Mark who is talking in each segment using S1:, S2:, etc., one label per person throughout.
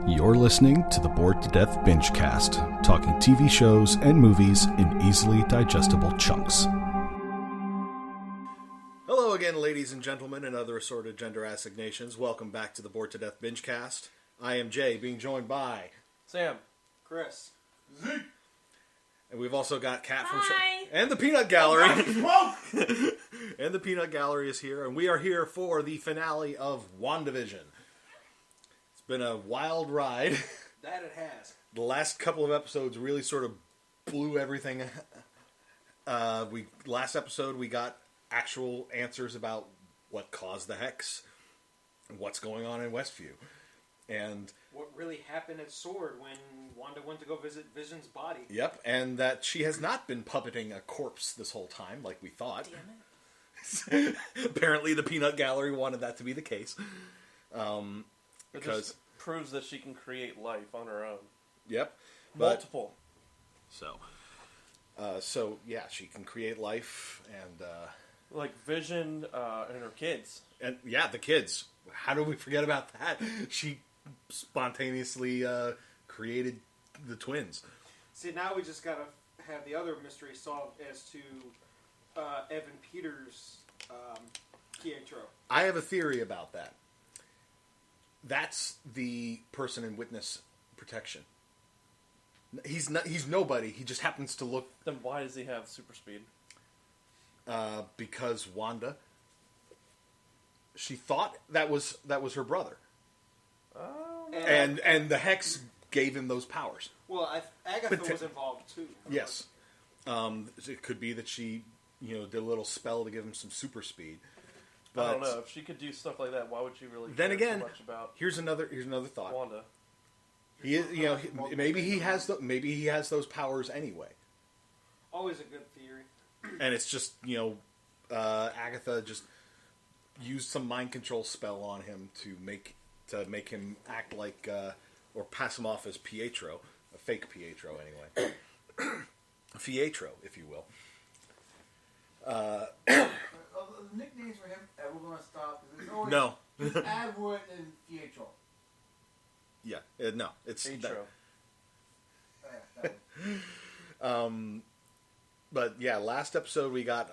S1: You're listening to the Bored to Death Bingecast, talking TV shows and movies in easily digestible chunks. Hello again, ladies and gentlemen, and other assorted gender assignations. Welcome back to the Bored to Death Bingecast. I am Jay, being joined by
S2: Sam,
S3: Chris,
S1: Zeke, and we've also got Kat from
S4: Hi.
S1: and the Peanut Gallery. And the Peanut Gallery is here, and we are here for the finale of WandaVision. It's been a wild ride.
S3: that it has.
S1: The last couple of episodes really sort of blew everything. Last episode we got actual answers about what caused the hex, and what's going on in Westview, and
S3: What really happened at Sword when Wanda went to go visit Vision's body.
S1: yep, and that she has not been puppeting a corpse this whole time like we thought.
S4: Damn it.
S1: Apparently, the Peanut Gallery wanted that to be the case.
S2: it
S1: Because
S2: just proves that she can create life on her own.
S1: yep, but
S2: Multiple.
S1: so yeah, she can create life, and
S2: Like Vision and her kids.
S1: yeah, the kids. How do we forget about that? She spontaneously created the twins.
S3: See, now we just gotta have the other mystery solved as to Evan Peters' Pietro.
S1: I have a theory about that. That's the person in witness protection. He's nobody. He just happens to look
S2: Then why does he have super speed?
S1: because Wanda. She thought that was her brother,
S2: Oh,
S1: and the hex gave him those powers.
S3: Well, Agatha was involved too.
S1: Yes, it could be that she, did a little spell to give him some super speed. But
S2: I don't know. If she could do stuff like that, why would she really
S1: then
S2: care
S1: again,
S2: so much about
S1: here's another thought.
S2: Wanda?
S1: He is, maybe he has those powers anyway,
S3: Always a good theory.
S1: and it's just Agatha just used some mind control spell on him to make him act like or pass him off as Pietro, a fake Pietro anyway, Fietro, if you will.
S5: The nicknames for him, we're going to stop. It's always
S1: No,
S5: just Adwood and Pietro.
S1: yeah, no, it's
S2: Intro.
S1: But yeah, last episode we got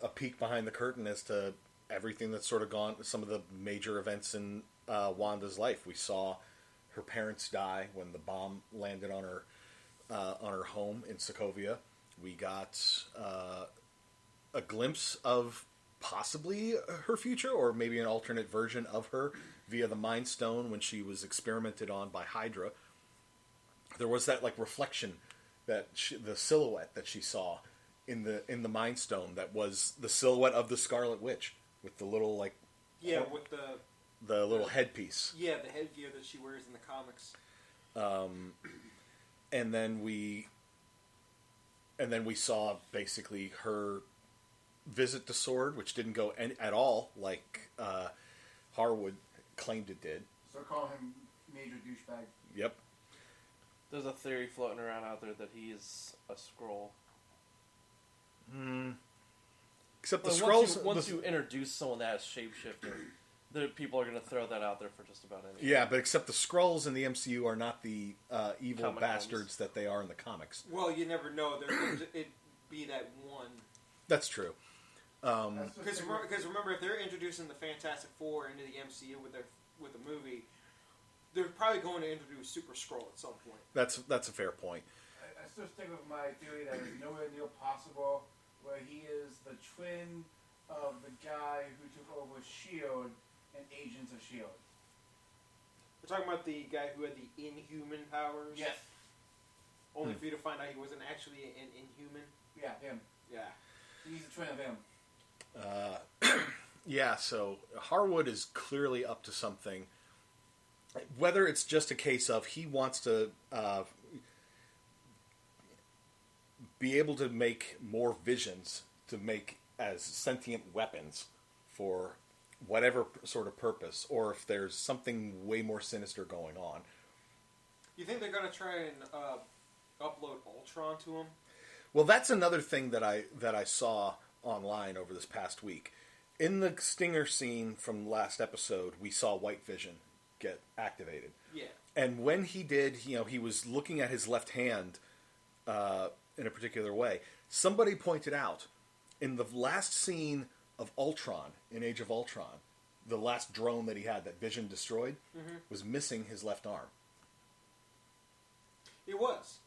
S1: a peek behind the curtain as to everything that's sort of gone, some of the major events in Wanda's life. We saw her parents die when the bomb landed on her home in Sokovia. We got a glimpse of possibly her future, or maybe an alternate version of her via the Mind Stone when she was experimented on by Hydra. There was that reflection, that the silhouette that she saw in the Mind Stone, that was the silhouette of the Scarlet Witch with the little with the little headpiece.
S3: Yeah, the headgear that she wears in the comics.
S1: And then we saw basically her visit to Sword, which didn't go at all like Harwood claimed it did.
S5: So call him Major Douchebag.
S1: Yep.
S2: There's a theory floating around out there that he is a Skrull.
S1: Except the
S2: But
S1: Skrulls.
S2: Once you introduce someone that has shapeshifter, the people are going to throw that out there for just about anything.
S1: Yeah, but except the Skrulls in the MCU are not the evil
S2: Comic
S1: bastards that they are in the comics.
S3: Well, you never know. It'd be that one.
S1: That's true.
S3: Because remember, if they're introducing the Fantastic Four into the MCU with the movie, they're probably going to introduce Super Skrull at some point.
S1: That's a fair point.
S5: I still stick with my theory that it's nowhere near possible where he is the twin of the guy who took over S.H.I.E.L.D. and Agents of S.H.I.E.L.D.
S3: We're talking about the guy who had the Inhuman powers.
S5: Yes.
S3: Only for you to find out he wasn't actually an Inhuman.
S5: Yeah, him.
S3: Yeah.
S5: He's the twin of him.
S1: Yeah, so Harwood is clearly up to something. Whether it's just a case of he wants to be able to make more visions to make as sentient weapons for whatever sort of purpose, or if there's something way more sinister going on.
S3: You think they're going to try and upload Ultron to him?
S1: Well, that's another thing that I saw online over this past week. In the stinger scene from last episode, we saw White Vision get activated.
S3: Yeah.
S1: And when he did, he was looking at his left hand in a particular way. Somebody pointed out in the last scene of Ultron, in Age of Ultron, the last drone that he had that Vision destroyed was missing his left arm.
S3: It was.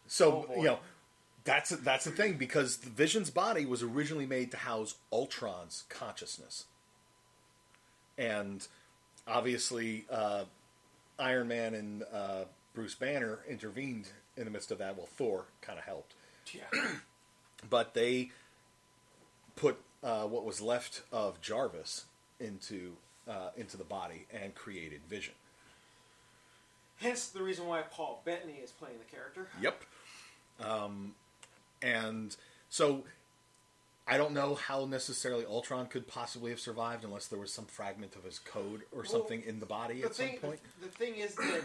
S1: So, that's the thing, because the Vision's body was originally made to house Ultron's consciousness. And obviously, Iron Man and Bruce Banner intervened in the midst of that. Well, Thor kind of helped.
S3: Yeah.
S1: But they put what was left of Jarvis into the body and created Vision.
S3: Hence the reason why Paul Bettany is playing the character.
S1: Yep. And so I don't know how necessarily Ultron could possibly have survived unless there was some fragment of his code or something in the body at some point.
S3: The thing is that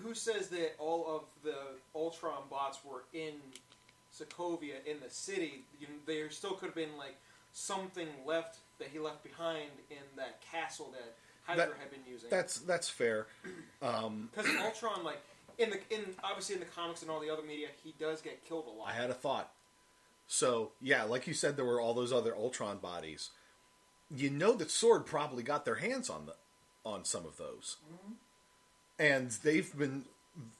S3: who says that all of the Ultron bots were in Sokovia, in the city? There still could have been like something left that he left behind in that castle that Hydra had been using.
S1: That's fair.
S3: Because Ultron, like obviously in the comics and all the other media, he does get killed a lot.
S1: I had a thought. So yeah, like you said, there were all those other Ultron bodies. You know that SWORD probably got their hands on some of those, and they've been.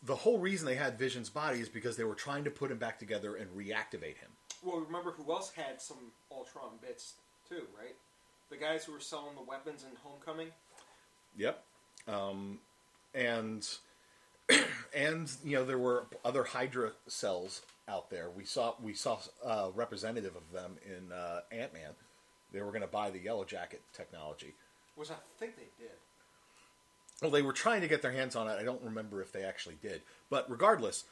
S1: The whole reason they had Vision's body is because they were trying to put him back together and reactivate him.
S3: Well, remember who else had some Ultron bits too, right? The guys who were selling the weapons in Homecoming. Yep.
S1: And there were other Hydra cells out there. We saw a representative of them in Ant-Man. They were going to buy the Yellow Jacket technology.
S3: Which I think they did.
S1: Well, they were trying to get their hands on it. I don't remember if they actually did. But regardless,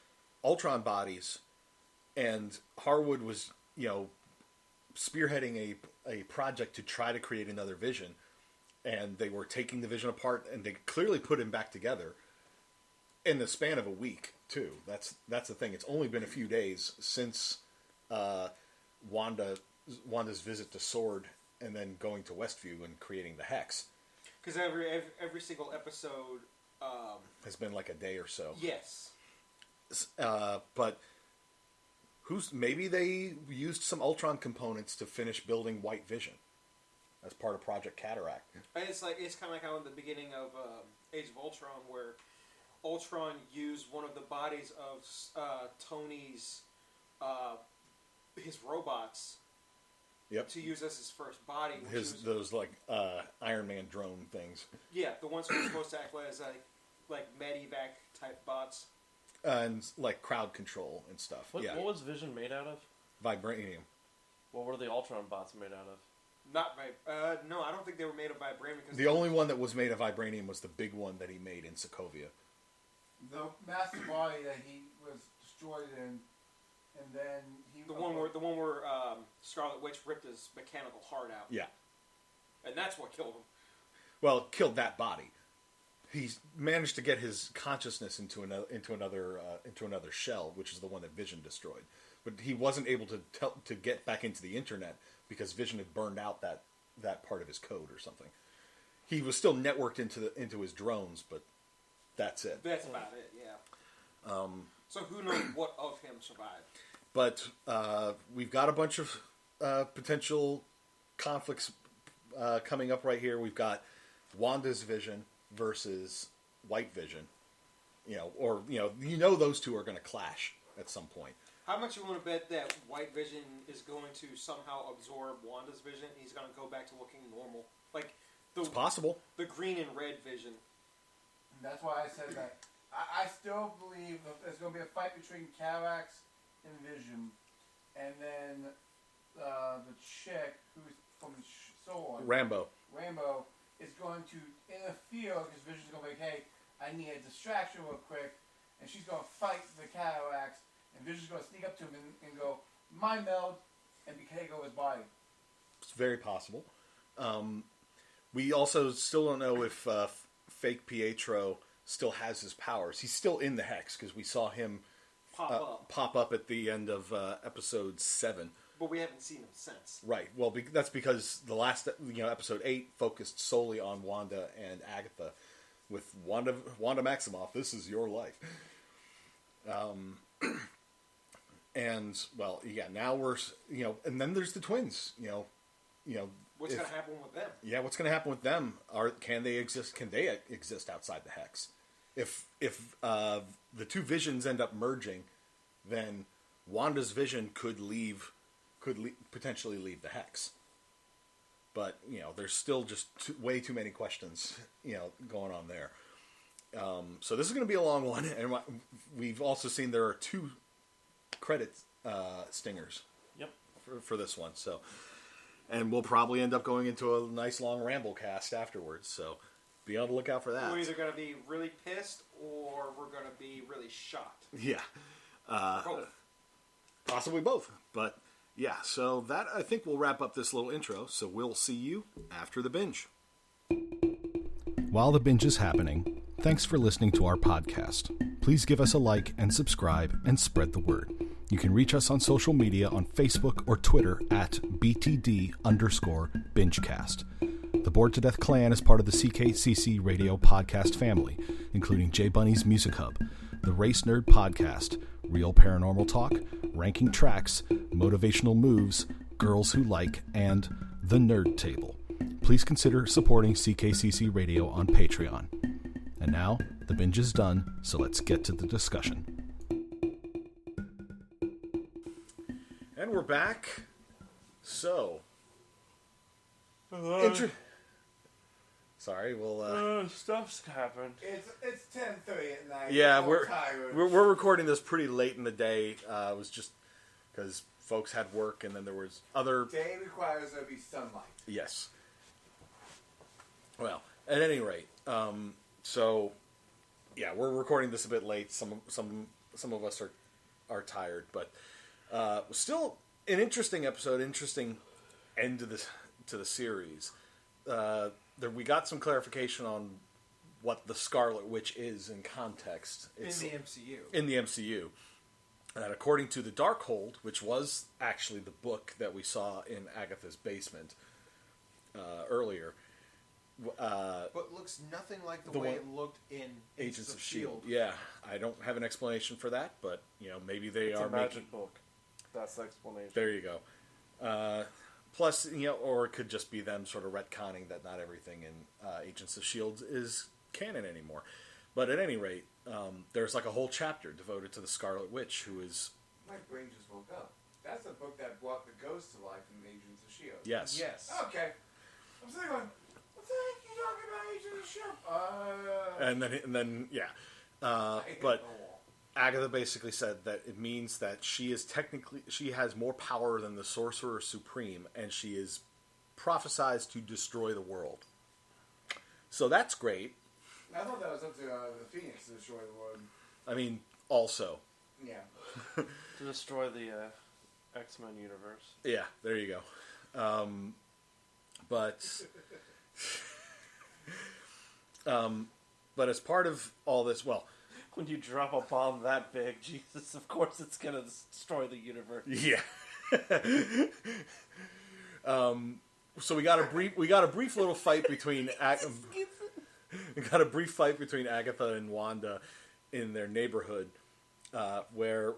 S1: Ultron bodies, and Harwood was, spearheading a project to try to create another Vision. And they were taking the Vision apart, and they clearly put him back together in the span of a week, too. That's the thing. It's only been a few days since Wanda's visit to SWORD and then going to Westview and creating the Hex.
S3: Because every single episode
S1: has been like a day or so.
S3: Yes.
S1: But maybe they used some Ultron components to finish building White Vision as part of Project Cataract.
S3: It's kind of like how in the beginning of Age of Ultron, where Ultron used one of the bodies of Tony's his robots.
S1: Yep.
S3: To use as his first body.
S1: Those Iron Man drone things.
S3: Yeah, the ones who were supposed to act as like medevac type bots.
S1: And like crowd control and stuff.
S2: What was Vision made out of?
S1: Vibranium.
S2: What were the Ultron bots made out of?
S3: No, I don't think they were made of vibranium. Because
S1: the only one that was made of vibranium was the big one that he made in Sokovia.
S5: The massive body that he was destroyed in, and then he
S3: the one where Scarlet Witch ripped his mechanical heart out.
S1: Yeah,
S3: and that's what killed him.
S1: Well, it killed that body. He managed to get his consciousness into another shell, which is the one that Vision destroyed. But he wasn't able to get back into the internet because Vision had burned out that part of his code or something. He was still networked into his drones, but that's it.
S3: That's about it. Yeah. So who knows what of him survived?
S1: But we've got a bunch of potential conflicts coming up right here. We've got Wanda's Vision versus White Vision. Those two are going to clash at some point.
S3: How much you want to bet that White Vision is going to somehow absorb Wanda's vision and he's going to go back to looking normal?
S1: It's possible.
S3: The green and red Vision.
S5: And that's why I said that. I still believe that there's going to be a fight between Carax and Vision. And then the chick who's from SWORD,
S1: Rambo,
S5: is going to interfere because Vision's going to be like, hey, I need a distraction real quick. And she's going to fight the Carax. And Vision's going to sneak up to him and go, mind meld, and Bingecast his body.
S1: It's very possible. We also still don't know if fake Pietro still has his powers. He's still in the Hex because we saw him pop up at the end of episode 7.
S3: but we haven't seen him since.
S1: Right. Well, that's because the last, episode 8 focused solely on Wanda and Agatha, with Wanda Maximoff. This is your life. And well, yeah. Now we're and then there's the twins.
S3: What's going to happen with them?
S1: Yeah, what's going to happen with them? Can they exist? Can they exist outside the hex? If the two visions end up merging, then Wanda's vision could potentially leave the hex. But there's still just way too many questions going on there. So this is going to be a long one, and we've also seen there are 2 credit stingers.
S2: Yep.
S1: For this one, so. And we'll probably end up going into a nice long Ramblecast afterwards, so be on the lookout for that.
S3: We're either going to be really pissed or we're going to be really shocked.
S1: Yeah.
S3: Both.
S1: Possibly both. But, yeah, so that, I think, will wrap up this little intro, so we'll see you after the binge. While the binge is happening, thanks for listening to our podcast. Please give us a like and subscribe and spread the word. You can reach us on social media on Facebook or Twitter at BTD_Bingecast. The Bored to Death Clan is part of the CKCC Radio podcast family, including J Bunny's Music Hub, the Race Nerd Podcast, Real Paranormal Talk, Ranking Tracks, Motivational Moves, Girls Who Like, and The Nerd Table. Please consider supporting CKCC Radio on Patreon. And now, the binge is done, so let's get to the discussion. And we're back. So, sorry, we'll.
S2: Stuff's happened.
S5: It's 10:30 at night.
S1: Yeah,
S5: I'm tired.
S1: we're recording this pretty late in the day. It was just because folks had work, and then there was other.
S5: Day requires there be sunlight.
S1: Yes. Well, at any rate, so yeah, we're recording this a bit late. Some of us are tired, but. Still an interesting episode, interesting end to the series. We got some clarification on what the Scarlet Witch is in context. It's
S3: in the MCU.
S1: In the MCU. And according to the Darkhold, which was actually the book that we saw in Agatha's basement earlier.
S3: But looks nothing like the way it looked in
S1: Agents of S.H.I.E.L.D. Yeah, I don't have an explanation for that, but maybe it's
S2: a magic book. That's the explanation.
S1: There you go. Plus, or it could just be them sort of retconning that not everything in Agents of S.H.I.E.L.D. is canon anymore. But at any rate, there's like a whole chapter devoted to the Scarlet Witch, who is...
S5: My brain just woke up. That's the book that brought the ghost to life in Agents of S.H.I.E.L.D.
S1: Yes.
S3: Yes.
S5: Okay. I'm sitting going, what the heck are you talking about Agents of S.H.I.E.L.D.?
S1: And then yeah. But Agatha basically said that it means that she has more power than the Sorcerer Supreme, and she is prophesized to destroy the world. So that's great.
S5: I thought that was up to the Phoenix to destroy the world.
S1: I mean, also.
S5: Yeah.
S2: To destroy the X-Men universe.
S1: Yeah, there you go. But as part of all this, well...
S2: When you drop a bomb that big, Jesus, of course it's going to destroy the universe.
S1: Yeah. So we got a brief little fight between Agatha and Wanda in their neighborhood, where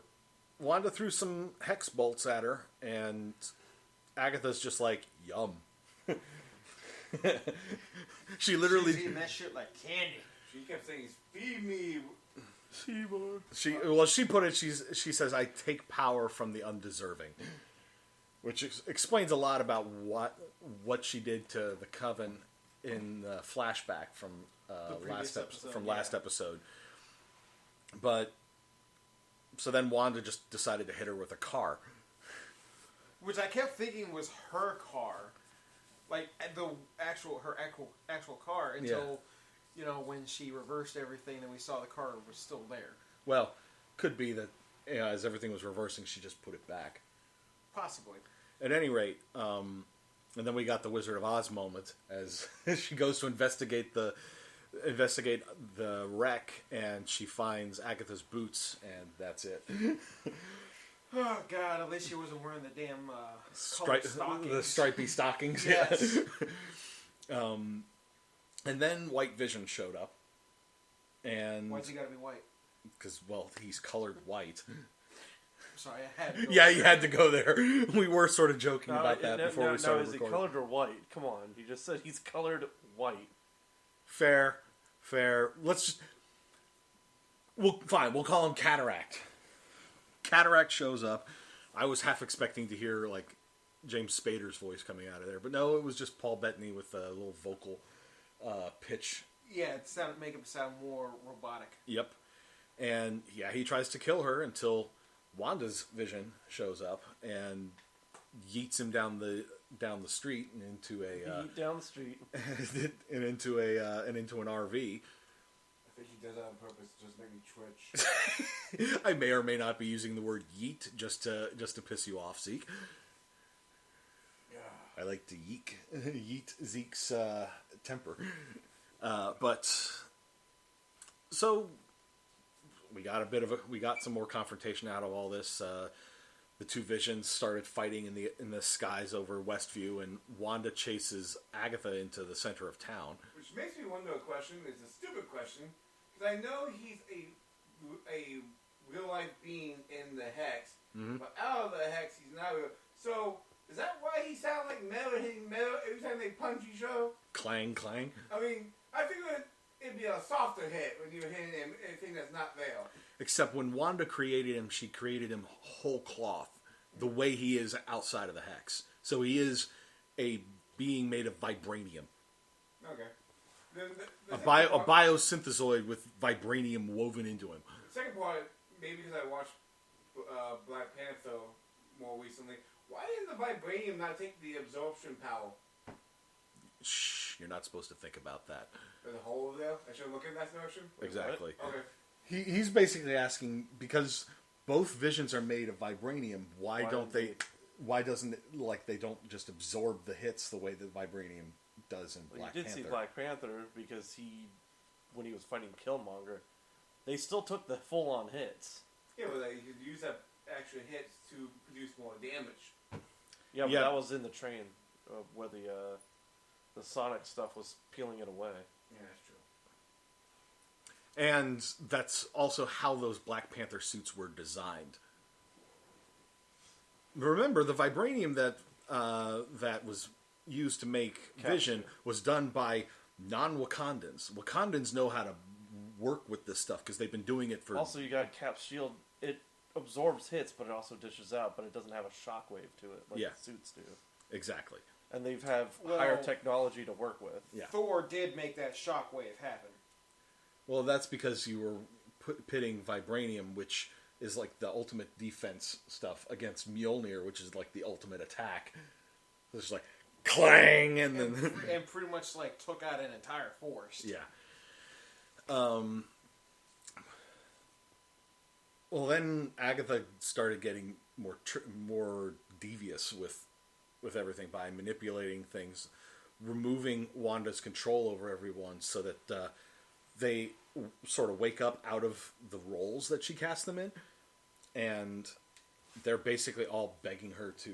S1: Wanda threw some hex bolts at her, and Agatha's just like, yum. She literally...
S3: She's eating that shit like candy.
S5: She kept saying, feed me...
S1: She put it. She says, "I take power from the undeserving," which explains a lot about what she did to the Coven in the flashback from last episode. But so then Wanda just decided to hit her with a car,
S3: which I kept thinking was her car, like the actual car until.
S1: Yeah.
S3: When she reversed everything and we saw the car was still there.
S1: Well, could be that as everything was reversing, she just put it back.
S3: Possibly.
S1: At any rate, and then we got the Wizard of Oz moment as she goes to investigate the wreck, and she finds Agatha's boots, and that's it.
S3: Oh God! At least she wasn't wearing the damn stockings.
S1: The stripy stockings.
S3: Yes.
S1: Yeah. And then White Vision showed up, and
S3: Why's he gotta be white?
S1: because he's colored white.
S3: Sorry, I had to go
S1: Yeah,
S3: there.
S1: you had to go there. We were sort of joking about that before we started
S2: is he
S1: recording.
S2: colored or white? Come on, he just said he's colored white.
S1: Fair. Let's just... We'll call him Cataract. Cataract shows up. I was half expecting to hear, like, James Spader's voice coming out of there. But no, it was just Paul Bettany with a little vocal pitch.
S3: Yeah, make him sound more robotic.
S1: Yep. And, yeah, he tries to kill her until Wanda's vision shows up and yeets him down the street and into a...
S2: down the street.
S1: and into an RV.
S5: I think he does that on purpose to just make me twitch.
S1: I may or may not be using the word yeet just to piss you off, Zeke.
S5: Yeah.
S1: I like to yeet Zeke's temper. But so we got some more confrontation out of all this. The two visions started fighting in the skies over Westview, and Wanda chases Agatha into the center of town.
S5: Which makes me wonder a question. It's a stupid question. Because I know he's a real-life being in the Hex.
S1: Mm-hmm.
S5: But out of the Hex, he's not real. So, is that why he sounds like metal hitting metal every time they punch each other?
S1: Clang, clang.
S5: I mean, I figured it'd be a softer hit when you're hitting him anything that's not there.
S1: Except when Wanda created him, she created him whole cloth, the way he is outside of the Hex. So he is a being made of vibranium.
S5: Okay.
S1: A biosynthesoid with vibranium woven into him.
S5: The second part, maybe because I watched Black Panther more recently, why didn't the vibranium not take the absorption power?
S1: Shh, you're not supposed to think about that.
S5: There's a hole over there? I should look in that direction?
S1: Exactly.
S5: Okay.
S1: He's basically asking, because both visions are made of vibranium, why doesn't it, like, they don't just absorb the hits the way that vibranium does in Black
S2: You did
S1: Panther?
S2: see Black Panther because when he was fighting Killmonger, they still took the full-on hits.
S5: Yeah, but you could use that extra hits to produce more damage.
S2: Yeah, but
S1: Yeah.
S2: that was in the train where the Sonic stuff was peeling it away.
S5: Yeah, that's true.
S1: And that's also how those Black Panther suits were designed. Remember, the vibranium that was used to make Vision was done by non-Wakandans. Wakandans know how to work with this stuff because they've been doing it for...
S2: Also, you got Cap's shield. It absorbs hits, but it also dishes out, but it doesn't have a shockwave to it like the suits do.
S1: Exactly.
S2: And they have higher technology to work with.
S1: Yeah.
S3: Thor did make that shockwave happen.
S1: Well, that's because you were pitting vibranium, which is like the ultimate defense stuff, against Mjolnir, which is like the ultimate attack. So it's like clang, and then
S3: and pretty much like took out an entire forest.
S1: yeah. Well, then Agatha started getting more devious with everything by manipulating things, removing Wanda's control over everyone, so that they sort of wake up out of the roles that she cast them in, and they're basically all begging her to.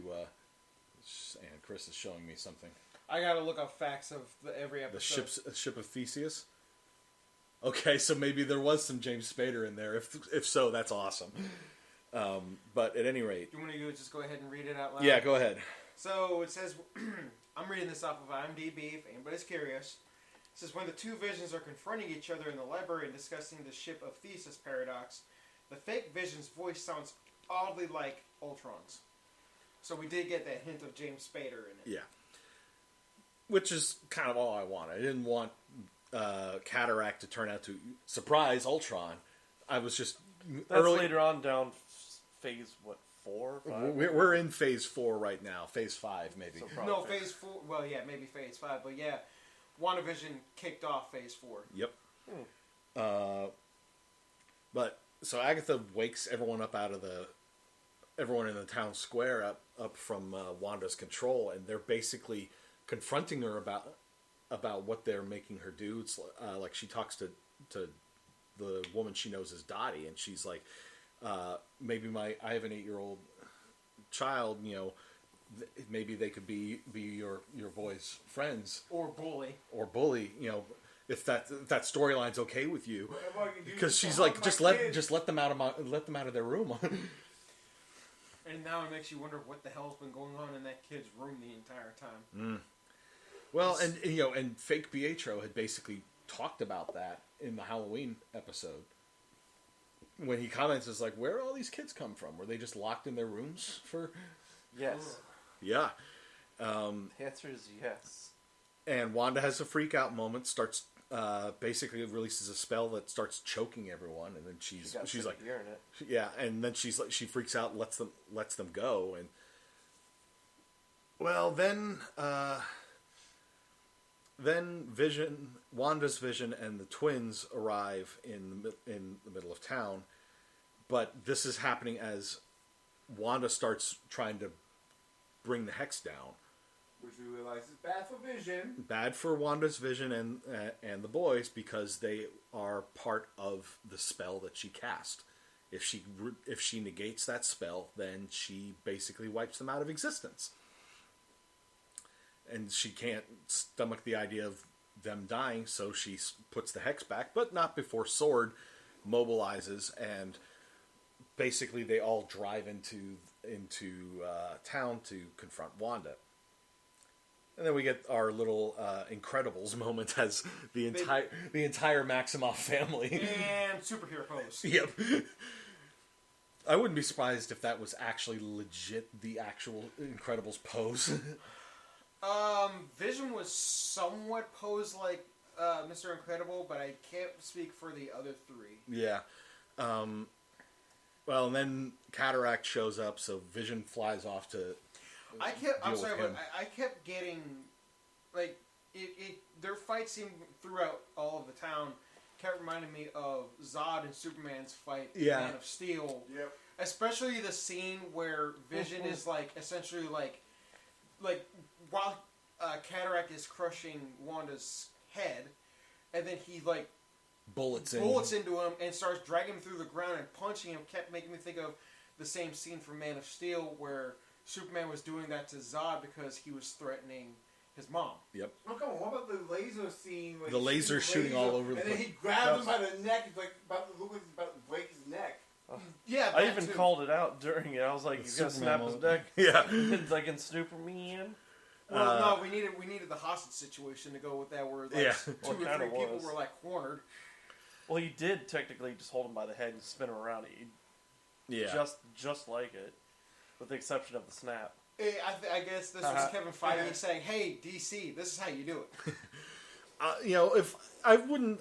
S1: And Chris is showing me something.
S3: I gotta look up facts of every episode.
S1: The ship of Theseus. Okay, so maybe there was some James Spader in there. If so, that's awesome. But at any rate,
S3: You want to just go ahead and read it out loud?
S1: yeah, go ahead.
S3: So it says, I'm reading this off of IMDb, if anybody's curious. It says, when the two visions are confronting each other in the library and discussing the ship of Theseus paradox, the fake vision's voice sounds oddly like Ultron's. So we did get that hint of James Spader in it.
S1: Yeah. Which is kind of all I want. I didn't want Cataract to turn out to surprise Ultron. I was just
S2: That's later on down phase, 4, 5?
S1: We're in phase 4 right now. Phase 5, maybe.
S2: So
S3: No,
S2: probably
S3: phase 4. Well, yeah, maybe phase 5. But yeah, WandaVision kicked off phase 4.
S1: Yep. But so Agatha wakes everyone up everyone in the town square up from Wanda's control, and they're basically confronting her about what they're making her do. It's like she talks to the woman she knows as Dottie, and she's like, maybe I have an 8-year-old child, maybe they could be your boy's friends
S3: Or bully.
S1: if that storyline's okay with you,
S5: Whatever I can do
S1: because
S5: to
S1: she's
S5: help
S1: like,
S5: my kids.
S1: just let them out of their room.
S3: And now it makes you wonder what the hell's been going on in that kid's room the entire time.
S1: Well, and fake Pietro had basically talked about that in the Halloween episode. When he comments, is like, where all these kids come from? Were they just locked in their rooms for...
S2: Yes.
S1: Yeah.
S2: The answer is yes.
S1: And Wanda has a freak out moment, starts... basically releases a spell that starts choking everyone, and then she's like,
S2: hearing it.
S1: yeah, and then she freaks out, and lets them go, and well, then Wanda's Vision and the twins arrive in the middle of town, but this is happening as Wanda starts trying to bring the hex down.
S5: Which we realize is bad for Vision.
S1: Bad for Wanda's Vision and the boys, because they are part of the spell that she cast. If she negates that spell, then she basically wipes them out of existence. And she can't stomach the idea of them dying, so she puts the hex back, but not before Sword mobilizes, and basically they all drive into town to confront Wanda. And then we get our little Incredibles moment as the entire Maximoff family
S3: And superhero pose.
S1: Yep. I wouldn't be surprised if that was actually legit the actual Incredibles pose.
S3: Vision was somewhat posed like Mr. Incredible, but I can't speak for the other three.
S1: Yeah. Well, and then Cataract shows up, so Vision flies off to.
S3: I kept getting, like, their fight scene throughout all of the town kept reminding me of Zod and Superman's fight in Man of Steel.
S5: Yep.
S3: Especially the scene where Vision is, like, essentially, like while Cataract is crushing Wanda's head, and then he, like, bullets into him and starts dragging him through the ground and punching him, kept making me think of the same scene from Man of Steel where Superman was doing that to Zod because he was threatening his mom.
S1: Yep.
S5: Oh, come on. What about the laser scene? Where
S1: the laser shooting all over the place.
S5: And then he grabs him by the neck. It's like look like he's about to break his neck.
S3: Yeah,
S2: I even called it out during it. I was like, he's gonna snap his neck.
S1: Yeah.
S2: It's like in Superman.
S3: Well, no, we needed the hostage situation to go with that, where like 2 or 3 people were like cornered.
S2: Well, he did technically just hold him by the head and spin him around. Just like it, with the exception of the snap.
S3: I guess this was Kevin Feige saying, "Hey, DC, this is how you do it."
S1: If I wouldn't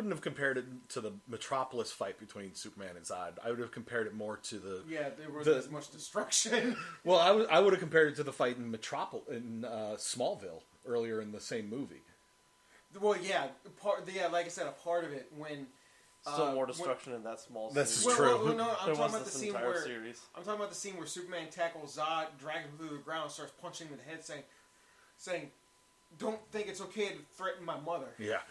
S1: have compared it to the Metropolis fight between Superman and Zod. I would have compared it more to the
S3: there wasn't as much destruction.
S1: Well, I would have compared it to the fight in Smallville earlier in the same movie.
S3: Well, like I said, a part of it when
S2: still more destruction in that small.
S1: This
S2: scene.
S1: is true.
S3: Well, no, I'm talking about the scene where
S2: series.
S3: I'm talking about the scene where Superman tackles Zod, dragging him through the ground, starts punching him in the head, saying, "Don't think it's okay to threaten my mother."
S1: Yeah.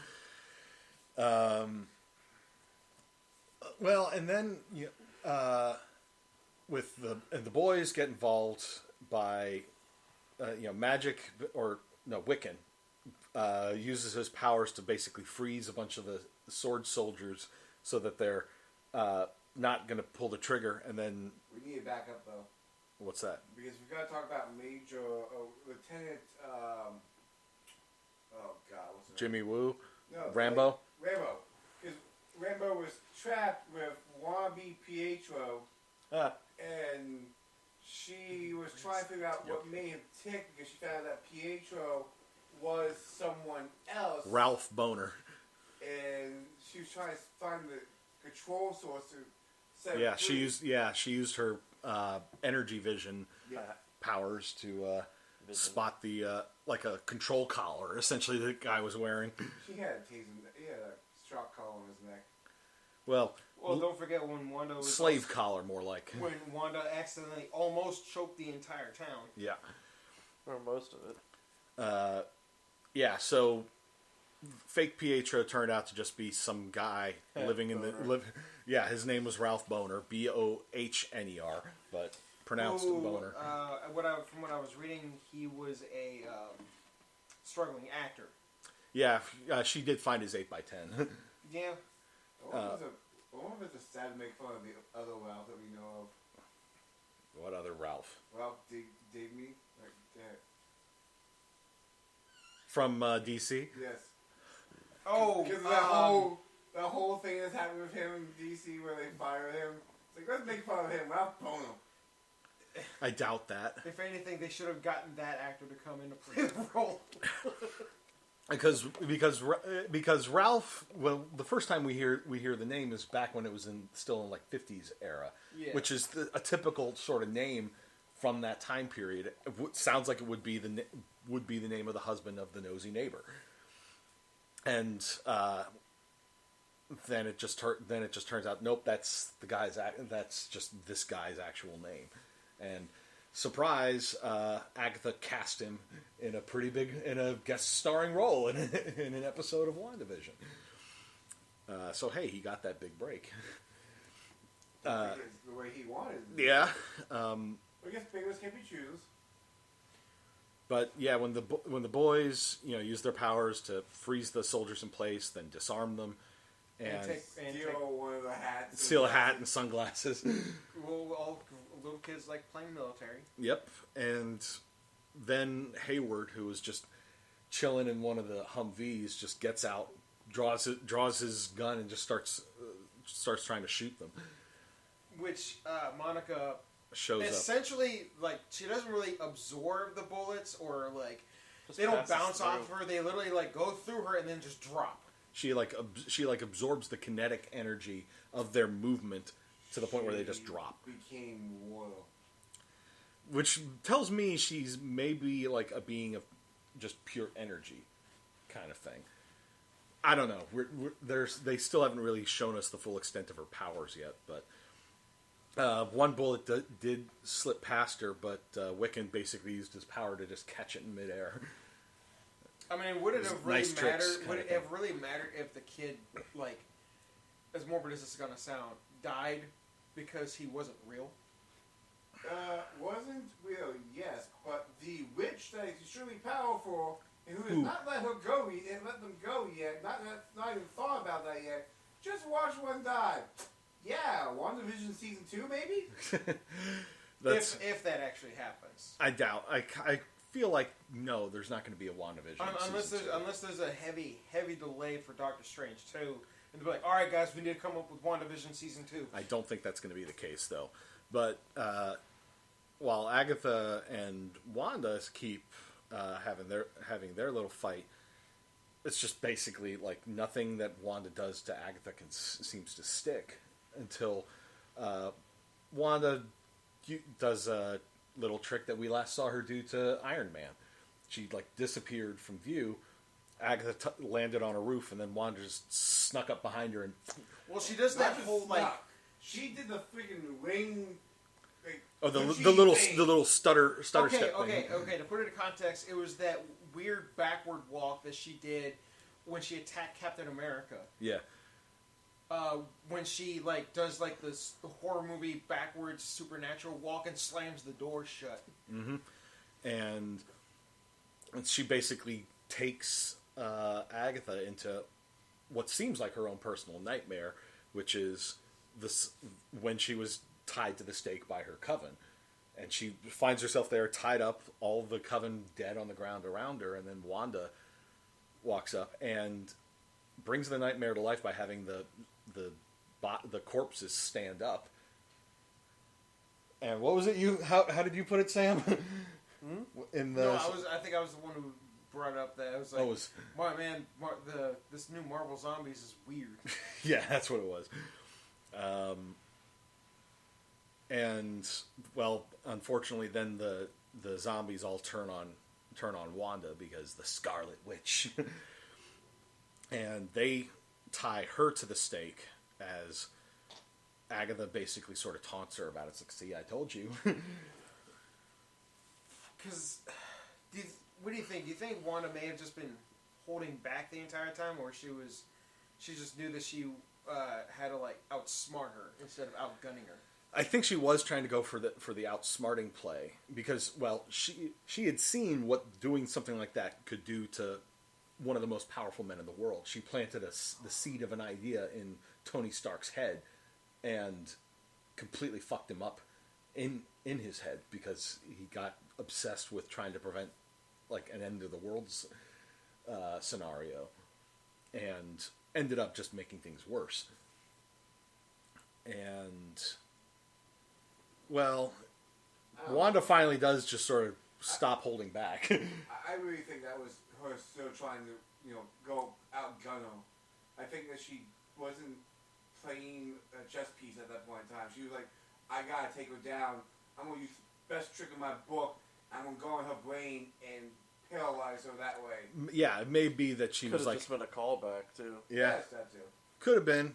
S1: Well, and then with the boys get involved by magic Wiccan uses his powers to basically freeze a bunch of the sword soldiers so that they're not going to pull the trigger, and then
S5: we need to back up though.
S1: What's that?
S5: Because we got to talk about Major Lieutenant. What's his
S1: Jimmy Woo?
S5: No,
S1: Rambo?
S5: Rambo. Because Rambo was trapped with Wannabe Pietro, and she was trying to figure out what made him tick, because she found out that Pietro was someone else.
S1: Ralph Boner.
S5: And she was trying to find the control source to set
S1: Yeah,
S5: free.
S1: she used her energy vision powers to spot the like a control collar, essentially, the guy was wearing.
S5: He had a shock collar on his neck.
S1: Well,
S3: don't forget when Wanda was
S1: slave collar, more like.
S3: When Wanda accidentally almost choked the entire town.
S2: Yeah, or most of it.
S1: So fake Pietro turned out to just be some guy living in the... Yeah, his name was Ralph Boner, Bohner, but pronounced Boner.
S3: From what I was reading, he was a struggling actor.
S1: Yeah, she did find his 8x10.
S3: Yeah.
S5: I wonder if it's sad to make fun of the other Ralph that we know of.
S1: What other Ralph?
S5: Ralph Digby? Like that.
S1: From DC?
S5: Yes.
S3: Oh,
S5: because that whole thing that's happened with him in DC where they fire him. It's like, let's make fun of him. Ralph Bono.
S1: I doubt that.
S3: If anything, they should have gotten that actor to come in to play the role.
S1: Because Ralph, well, the first time we hear the name is back when it was still in like 50s era, which is a typical sort of name from that time period. It sounds like it would be the name of the husband of the nosy neighbor, and then it just turns out nope, that's just this guy's actual name, and. Surprise! Agatha cast him in a guest starring role in an episode of WandaVision. So hey, he got that big break.
S5: The way he wanted.
S1: Yeah.
S5: I guess beggars can't be choosers.
S1: But yeah, when the boys use their powers to freeze the soldiers in place, then disarm them, and
S5: steal one of the hats,
S1: steal a hat and sunglasses.
S3: Well, all little kids like playing military.
S1: Yep, and then Hayward, who was just chilling in one of the Humvees, just gets out, draws his gun, and just starts trying to shoot them.
S3: Which Monica
S1: shows
S3: essentially, up. Like, she doesn't really absorb the bullets, or like
S2: Just
S3: they don't bounce
S2: through.
S3: off her. They literally like go through her and then just drop.
S1: She absorbs the kinetic energy of their movement to the point where they just drop.
S5: Became water.
S1: Which tells me she's maybe like a being of just pure energy kind of thing. I don't know. They still haven't really shown us the full extent of her powers yet, but one bullet did slip past her, but Wiccan basically used his power to just catch it in midair.
S3: I mean, would it have really
S1: nice
S3: mattered? Would it have really mattered if the kid, like, as morbid as this is gonna sound, died because he wasn't real?
S5: Wasn't real, yes, but the witch that is extremely powerful and who has not let her go yet, let them go yet, not even thought about that yet. Just watch one die. Yeah, WandaVision season 2, maybe.
S3: If that actually happens,
S1: I doubt. I feel like no, there's not going to be a WandaVision
S3: unless there's a heavy delay for Doctor Strange 2, and they'll be like, all right, guys, we need to come up with WandaVision season 2.
S1: I don't think that's going to be the case though. But while Agatha and Wanda keep having their little fight, it's just basically like nothing that Wanda does to Agatha seems to stick until Wanda does a little trick that we last saw her do to Iron Man. She like disappeared from view. Agatha landed on a roof, and then Wanda just snuck up behind her and.
S3: Well, she does that whole like.
S5: She did the freaking wing. Like,
S1: the little stutter step thing.
S3: Okay. To put it in context, it was that weird backward walk that she did when she attacked Captain America.
S1: Yeah.
S3: When she like does like this horror movie backwards supernatural walk and slams the door shut.
S1: Mm-hmm. And she basically takes Agatha into what seems like her own personal nightmare, which is this when she was tied to the stake by her coven, and she finds herself there tied up, all the coven dead on the ground around her, and then Wanda walks up and brings the nightmare to life by having the corpses stand up. And what was it how did you put it, Sam?
S3: I think I was the one who brought up that. I was like, this new Marvel Zombies is weird.
S1: Yeah, that's what it was. And well, unfortunately, then the zombies all turn on Wanda because the Scarlet Witch, and they tie her to the stake as Agatha basically sort of taunts her about it. It's like, see, I told you.
S3: Because, what do you think? Do you think Wanda may have just been holding back the entire time, or she just knew that she had to like outsmart her instead of outgunning her?
S1: I think she was trying to go for the outsmarting play because, well, she had seen what doing something like that could do to one of the most powerful men in the world. She planted the seed of an idea in Tony Stark's head and completely fucked him up in his head because he got obsessed with trying to prevent like an end of the world scenario and ended up just making things worse. And well, Wanda finally does just sort of stop holding back.
S5: I really think that was her still trying to, go outgun him. I think that she wasn't playing a chess piece at that point in time. She was like, I gotta take her down. I'm gonna use the best trick in my book. I'm gonna go in her brain and paralyze her that way.
S1: Yeah, it may be that she was like...
S2: Could have just been a callback, too.
S1: Yeah.
S5: Yes, that too.
S1: Could have been.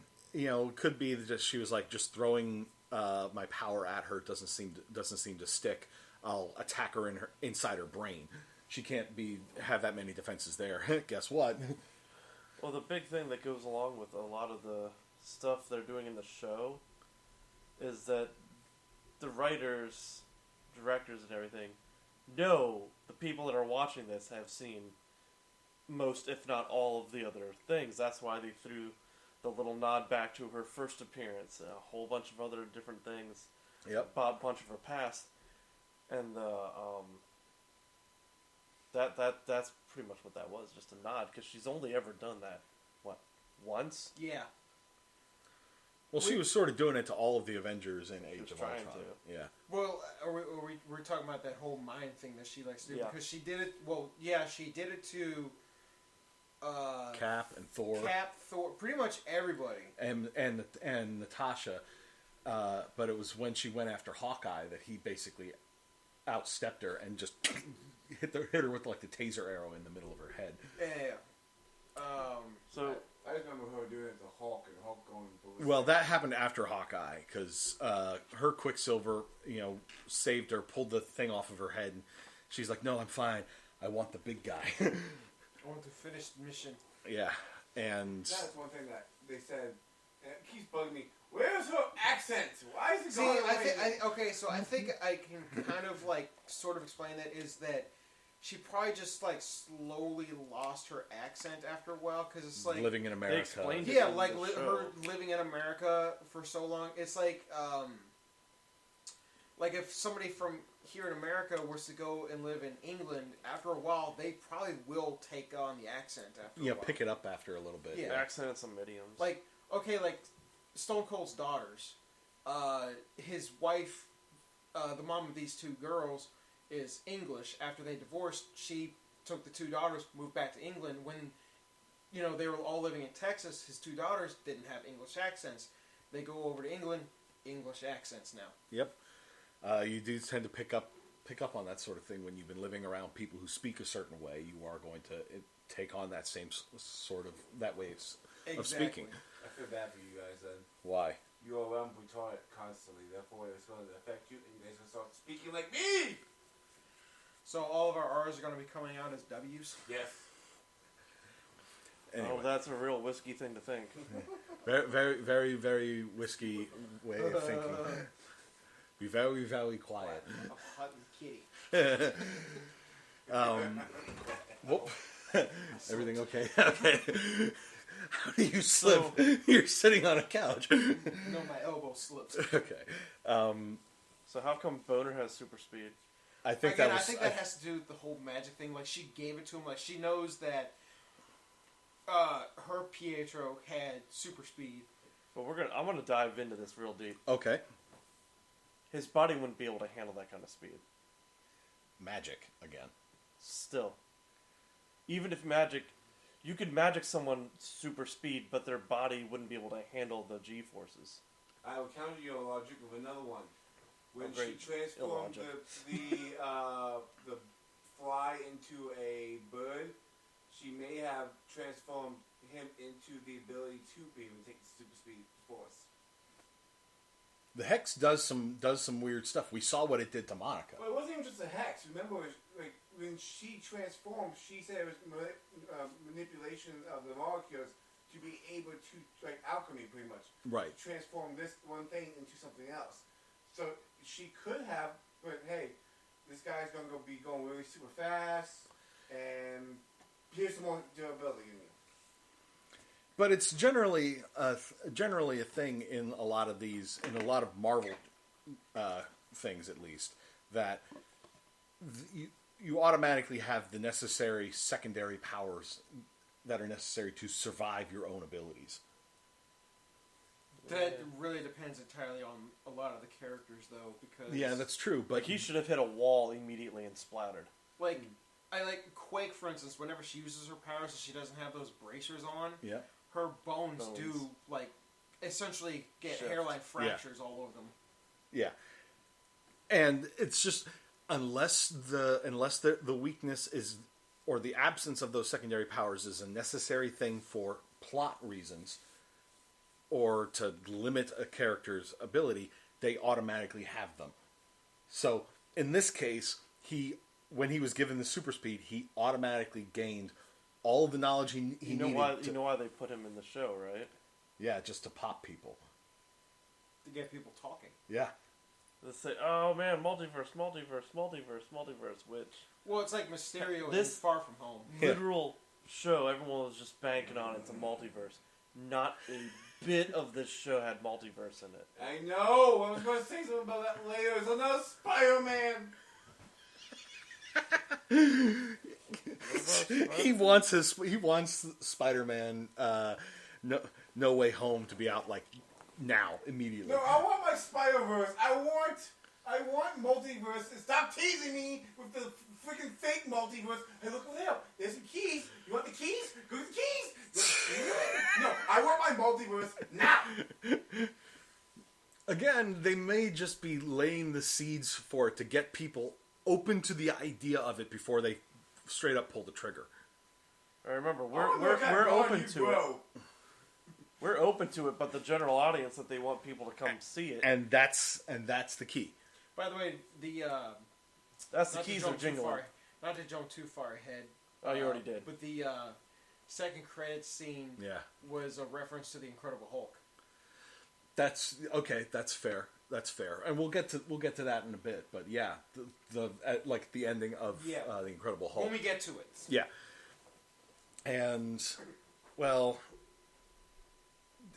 S1: Could be that she was like just throwing my power at her doesn't seem to stick. I'll attack her inside her brain. She can't have that many defenses there. Guess what?
S2: Well, the big thing that goes along with a lot of the stuff they're doing in the show is that the writers, directors, and everything know the people that are watching this have seen most, if not all, of the other things. That's why they threw the little nod back to her first appearance, a whole bunch of other different things.
S1: Yep.
S2: A bunch of her past, and that's pretty much what that was, just a nod, because she's only ever done that once.
S3: Yeah.
S1: Well, she was sort of doing it to all of the Avengers in Age of Ultron.
S2: To.
S1: Yeah.
S3: Well, we're talking about that whole mind thing that she likes to do because she did it. Well, she did it to
S1: Cap and Thor.
S3: Pretty much everybody.
S1: And Natasha, but it was when she went after Hawkeye that he basically outstepped her and just hit her with like the taser arrow in the middle of her head.
S3: Yeah.
S2: So
S5: I just remember her doing it to Hulk and Hulk going ballistic.
S1: Well, that happened after Hawkeye because her Quicksilver, saved her, pulled the thing off of her head, and she's like, "No, I'm fine. I want the big guy."
S3: I want to finish the mission.
S1: Yeah, and
S5: that's one thing that they said. And it keeps bugging me. Where's her accent? Why is it going away?
S3: So I think I can kind of like sort of explain that is that she probably just like slowly lost her accent after a while because it's like
S1: living in America.
S3: Yeah, like her living in America for so long. It's like if somebody from here in America was to go and live in England, after a while they probably will take on the accent after a while.
S1: Pick it up after a little bit.
S2: Yeah, accent and some idioms.
S3: Like Stone Cold's daughters, his wife, the mom of these two girls, is English. After they divorced, she took the two daughters, moved back to England. When, they were all living in Texas, his two daughters didn't have English accents. They go over to England, English accents now.
S1: Yep. You do tend to pick up on that sort of thing when you've been living around people who speak a certain way. You are going to take on that same sort of that way of speaking.
S5: I feel bad for you guys then.
S1: Why?
S5: You're around retarded constantly, therefore it's going to affect you, and you guys will start speaking like me!
S3: So all of our R's are going to be coming out as W's?
S5: Yes.
S1: Anyway.
S2: Oh, that's a real whiskey thing to think.
S1: Very, very, very, very whiskey way of thinking. Be very, very quiet.
S3: A hot kitty.
S1: Whoop. Everything okay? Okay. How do you slip? You're sitting on a couch.
S3: No, my elbow slipped.
S1: Okay.
S2: So how come Boner has super speed?
S3: I think that has to do with the whole magic thing. Like, she gave it to him. Like, she knows that her Pietro had super speed.
S2: But I'm gonna dive into this real deep.
S1: Okay.
S2: His body wouldn't be able to handle that kind of speed.
S1: Magic again.
S2: Still, even if you could magic someone super speed, but their body wouldn't be able to handle the G forces.
S5: I will counter your logic with another one. When she transformed the fly into a bird, she may have transformed him into the ability to be able to take the super speed force.
S1: The Hex does some weird stuff. We saw what it did to Monica.
S5: Well, it wasn't even just a Hex. Remember, like when she transformed, she said it was manipulation of the molecules to be able to, like alchemy pretty much,
S1: Right.
S5: transform this one thing into something else. So she could have, but hey, this guy's going to be going really super fast, and here's some more durability in you.
S1: But it's generally a thing in a lot of Marvel things, at least, that you automatically have the necessary secondary powers that are necessary to survive your own abilities.
S3: That really depends entirely on a lot of the characters, though, because
S1: Yeah, that's true. But
S2: Like, he should have hit a wall immediately and splattered.
S3: like I like Quake, for instance. Whenever she uses her powers, and she doesn't have those bracers on.
S1: yeah,
S3: Her bones do like essentially get
S2: Shift.
S3: hairline fractures all over them.
S1: yeah, and it's just unless the weakness is, or the absence of those secondary powers is a necessary thing for plot reasons, or to limit a character's ability, they automatically have them. So in this case, when he was given the super speed, he automatically gained all of the knowledge he
S2: You know
S1: needed.
S2: why? You know why they put him in the show, right?
S1: Yeah, just to pop people.
S3: To get people talking.
S1: Yeah.
S2: They say, "Oh man, multiverse," which
S3: Well, it's like Mysterio in
S2: This-
S3: Far From Home.
S1: Yeah.
S2: literal show everyone was just banking on. It's a multiverse. Not a bit of this show had multiverse in it.
S5: I know. I was going to say something about that later. There's another Spider-Man.
S1: he wants Spider-Man No Way Home to be out like now, immediately.
S5: No, I want my Spider-Verse. I want multiverse. And stop teasing me with the freaking fake multiverse. Hey, look over there. There's some keys. You want the keys? Go get the keys. No, I want my multiverse now.
S1: Again, they may just be laying the seeds for it to get people open to the idea of it before they straight up pull the trigger.
S2: I remember,
S5: Oh,
S2: we're open to it. We're open to it, but the general audience that they want people to come see it.
S1: And that's the key.
S3: By the way,
S2: That's the
S3: not to
S2: keys are
S3: jump too
S2: jingling.
S3: far- Not to jump too far ahead.
S2: Oh, you already did.
S3: But the second credits scene
S1: Yeah.
S3: was a reference to the Incredible Hulk.
S1: That's okay. That's fair. And we'll get to that in a bit. But yeah, the like the ending of
S3: Yeah.
S1: the Incredible Hulk.
S3: When we get to it.
S1: Yeah. And well,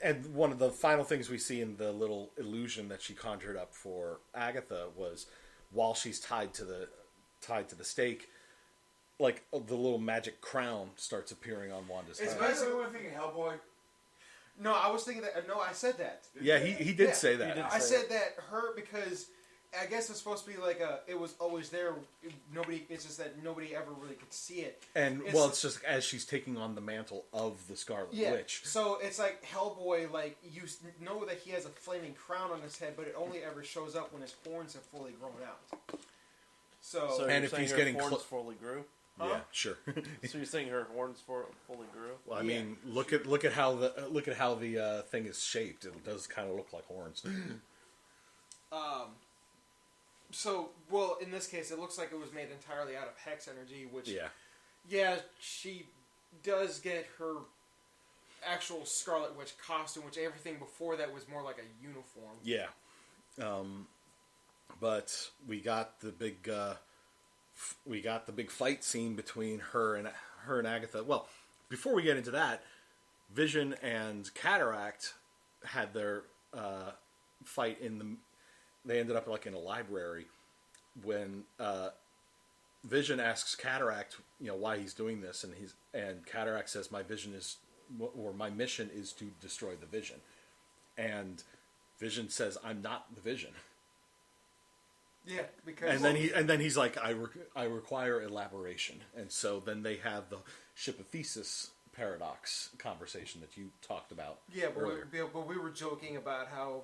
S1: and one of the final things we see in the little illusion that she conjured up for Agatha was while she's tied to the stake, like the little magic crown starts appearing on Wanda's
S5: It's
S1: head.
S5: basically what I'm thinking, Hellboy.
S3: No, I was thinking that. No, I said that.
S1: Yeah, he did
S3: Yeah,
S1: say that.
S2: he did.
S3: I said that because I guess it's supposed to be like it was always there. It's just that nobody ever really could see it.
S1: And it's just as she's taking on the mantle of the Scarlet Witch.
S3: So it's like Hellboy, like you know that he has a flaming crown on his head, but it only ever shows up when his horns have fully grown out. So
S2: So
S1: And
S2: you're
S1: if
S2: saying
S1: he's
S2: her
S1: getting
S2: horns
S1: clo-
S2: fully grew?
S1: Yeah, sure.
S2: So you're saying her horns fully grew?
S1: Well, I
S3: Yeah.
S1: mean, look at how the thing is shaped. It does kind of look like horns.
S3: well, in this case, it looks like it was made entirely out of hex energy, which
S1: Yeah.
S3: she does get her actual Scarlet Witch costume, which everything before that was more like a uniform.
S1: Yeah. But we got the big fight scene between her and Agatha. Well, before we get into that, Vision and Cataract had their fight they ended up like in a library when Vision asks Cataract, why he's doing this, and Cataract says, my mission is to destroy the Vision. And Vision says, I'm not the Vision.
S3: Yeah, because
S1: And then he's like, I require elaboration. And so then they have the Ship of Thesis paradox conversation that you talked about earlier.
S3: but we were joking about how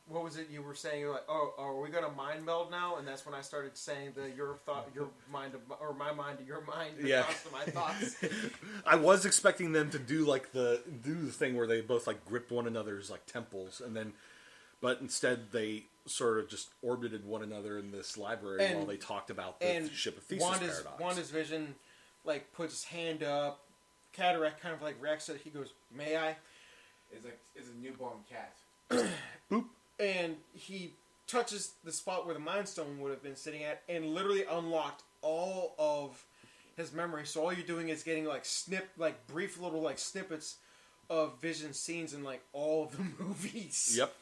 S3: what was it you were saying? You're like, are we gonna mind meld now? And that's when I started saying your mind or my mind to your mind, your thoughts to my thoughts.
S1: I was expecting them to do the thing where they both like grip one another's like temples, and then, but instead they sort of just orbited one another in this library while they talked about the Ship of Theseus paradox.
S3: Wanda's vision, like, puts his hand up. Cataract kind of like reacts to it. He goes, "May I?"
S5: It's a newborn cat.
S1: Boop.
S3: And he touches the spot where the Mind Stone would have been sitting at, and literally unlocked all of his memory. So all you're doing is getting like brief little like snippets of Vision scenes in like all of the movies.
S1: Yep.